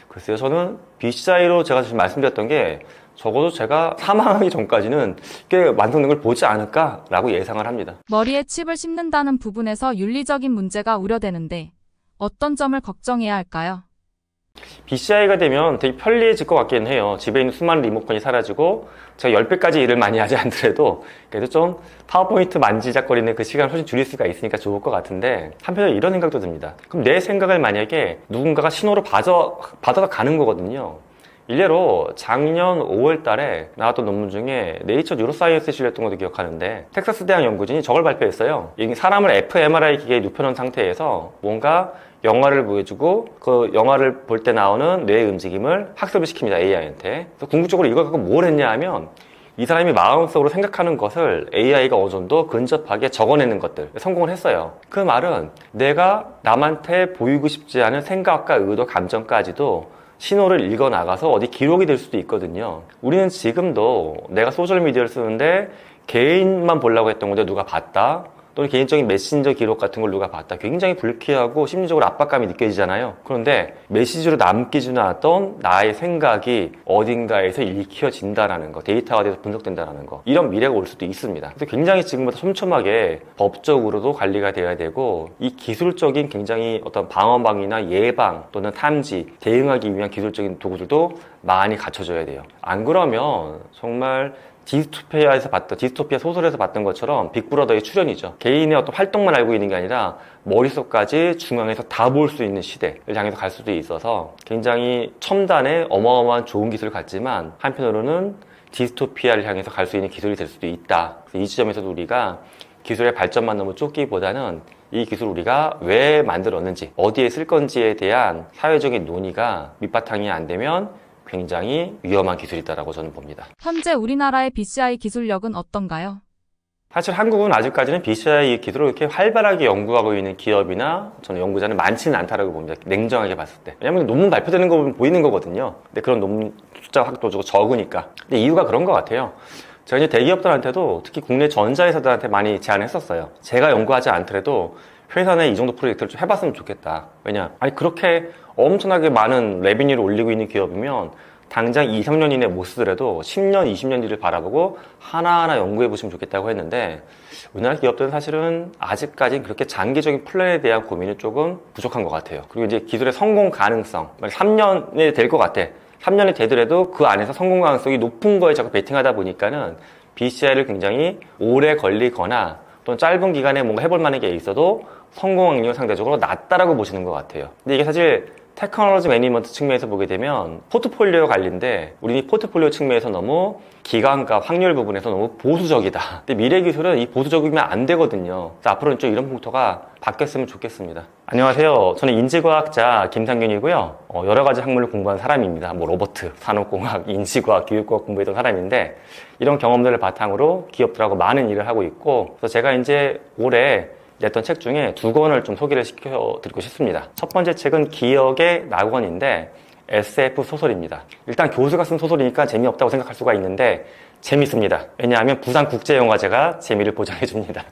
Speaker 4: 글쎄요, 저는 BCI로 제가 지금 말씀드렸던 게 적어도 제가 사망하기 전까지는 꽤 완성된 걸 보지 않을까라고 예상을 합니다.
Speaker 2: 머리에 칩을 심는다는 부분에서 윤리적인 문제가 우려되는데 어떤 점을 걱정해야 할까요?
Speaker 4: BCI가 되면 되게 편리해질 것 같긴 해요. 집에 있는 수많은 리모컨이 사라지고 제가 10배까지 일을 많이 하지 않더라도 그래도 좀 파워포인트 만지작거리는 그 시간을 훨씬 줄일 수가 있으니까 좋을 것 같은데 한편으로 이런 생각도 듭니다. 그럼 내 생각을 만약에 누군가가 신호로 받아서 가는 거거든요. 일례로 작년 5월 달에 나왔던 논문 중에 네이처 뉴로사이언스에 실렸던 것도 기억하는데 텍사스 대학 연구진이 저걸 발표했어요. 사람을 fMRI 기계에 눕혀놓은 상태에서 뭔가 영화를 보여주고 그 영화를 볼 때 나오는 뇌의 움직임을 학습을 시킵니다, AI한테. 그래서 궁극적으로 이걸 갖고 뭘 했냐 하면 이 사람이 마음속으로 생각하는 것을 AI가 어느 정도 근접하게 적어내는 것들 성공을 했어요. 그 말은 내가 남한테 보이고 싶지 않은 생각과 의도, 감정까지도 신호를 읽어 나가서 어디 기록이 될 수도 있거든요. 우리는 지금도 내가 소셜미디어를 쓰는데 개인만 보려고 했던 건데 누가 봤다? 또는 개인적인 메신저 기록 같은 걸 누가 봤다. 굉장히 불쾌하고 심리적으로 압박감이 느껴지잖아요. 그런데 메시지로 남기지 않았던 나의 생각이 어딘가에서 읽혀진다라는 거, 데이터가 돼서 분석된다라는 거, 이런 미래가 올 수도 있습니다. 그래서 굉장히 지금부터 촘촘하게 법적으로도 관리가 돼야 되고 이 기술적인 굉장히 어떤 방어망이나 예방 또는 탐지, 대응하기 위한 기술적인 도구들도 많이 갖춰져야 돼요. 안 그러면 정말 디스토피아 소설에서 봤던 것처럼 빅브러더의 출현이죠. 개인의 어떤 활동만 알고 있는 게 아니라 머릿속까지 중앙에서 다 볼 수 있는 시대를 향해서 갈 수도 있어서 굉장히 첨단의 어마어마한 좋은 기술을 갖지만 한편으로는 디스토피아를 향해서 갈 수 있는 기술이 될 수도 있다. 이 지점에서도 우리가 기술의 발전만 너무 쫓기보다는 이 기술을 우리가 왜 만들었는지, 어디에 쓸 건지에 대한 사회적인 논의가 밑바탕이 안 되면 굉장히 위험한 기술이다라고 저는 봅니다.
Speaker 2: 현재 우리나라의 BCI 기술력은 어떤가요?
Speaker 4: 사실 한국은 아직까지는 BCI 기술을 이렇게 활발하게 연구하고 있는 기업이나 저는 연구자는 많지는 않다라고 봅니다. 냉정하게 봤을 때. 왜냐하면 논문 발표되는 거 보면 보이는 거거든요. 근데 그런 논문 숫자가 확도적으로 적으니까. 근데 이유가 그런 것 같아요. 제가 이제 대기업들한테도 특히 국내 전자회사들한테 많이 제안했었어요. 제가 연구하지 않더라도 회사 내 이 정도 프로젝트를 좀 해봤으면 좋겠다. 왜냐? 아니 그렇게 엄청나게 많은 레비뉴를 올리고 있는 기업이면 당장 2, 3년 이내에 못 쓰더라도 10년, 20년 뒤를 바라보고 하나하나 연구해 보시면 좋겠다고 했는데 우리나라 기업들은 사실은 아직까지는 그렇게 장기적인 플랜에 대한 고민이 조금 부족한 것 같아요. 그리고 이제 기술의 성공 가능성, 3년에 될 것 같아. 3년이 되더라도 그 안에서 성공 가능성이 높은 거에 자꾸 베팅하다 보니까는 BCI를 굉장히 오래 걸리거나 또는 짧은 기간에 뭔가 해볼 만한 게 있어도 성공 확률이 상대적으로 낮다라고 보시는 것 같아요. 근데 이게 사실 테크놀로지 매니지먼트 측면에서 보게 되면 포트폴리오 관리인데 우리는 이 포트폴리오 측면에서 너무 기간과 확률 부분에서 너무 보수적이다. 근데 미래 기술은 이 보수적이면 안 되거든요. 그래서 앞으로는 좀 이런 풍토가 바뀌었으면 좋겠습니다. 안녕하세요. 저는 인지과학자 김상균이고요. 여러 가지 학문을 공부한 사람입니다. 뭐 로버트, 산업공학, 인지과학, 교육과학 공부했던 사람인데 이런 경험들을 바탕으로 기업들하고 많은 일을 하고 있고 그래서 제가 이제 올해 냈던 책 중에 2권을 좀 소개를 시켜드리고 싶습니다. 첫 번째 책은 기억의 낙원인데 SF 소설입니다. 일단 교수가 쓴 소설이니까 재미없다고 생각할 수가 있는데 재밌습니다. 왜냐하면 부산국제영화제가 재미를 보장해줍니다.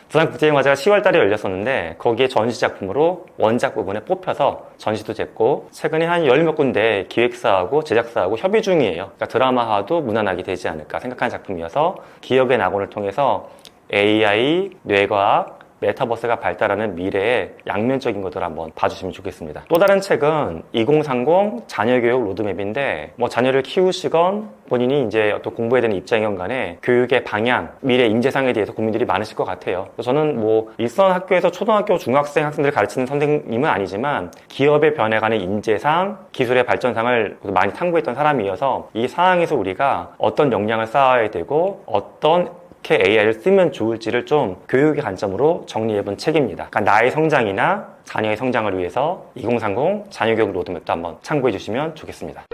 Speaker 4: 부산국제영화제가 10월 달에 열렸었는데 거기에 전시작품으로 원작 부분에 뽑혀서 전시도 됐고 최근에 한 10몇 군데 기획사하고 제작사하고 협의 중이에요. 그러니까 드라마화도 무난하게 되지 않을까 생각하는 작품이어서 기억의 낙원을 통해서 AI, 뇌과학, 메타버스가 발달하는 미래의 양면적인 것들을 한번 봐주시면 좋겠습니다. 또 다른 책은 2030 자녀교육 로드맵인데 뭐 자녀를 키우시건 본인이 이제 어떤 공부해야 되는 입장이건 간에 교육의 방향, 미래 인재상에 대해서 고민들이 많으실 것 같아요. 저는 뭐 일선 학교에서 초등학교, 중학생, 학생들을 가르치는 선생님은 아니지만 기업의 변해가는 인재상, 기술의 발전상을 많이 탐구했던 사람이어서 이 상황에서 우리가 어떤 역량을 쌓아야 되고 어떤 AI를 쓰면 좋을지를 좀 교육의 관점으로 정리해본 책입니다. 그러니까 나의 성장이나 자녀의 성장을 위해서 2030 자녀교육 로드맵도 한번 참고해 주시면 좋겠습니다.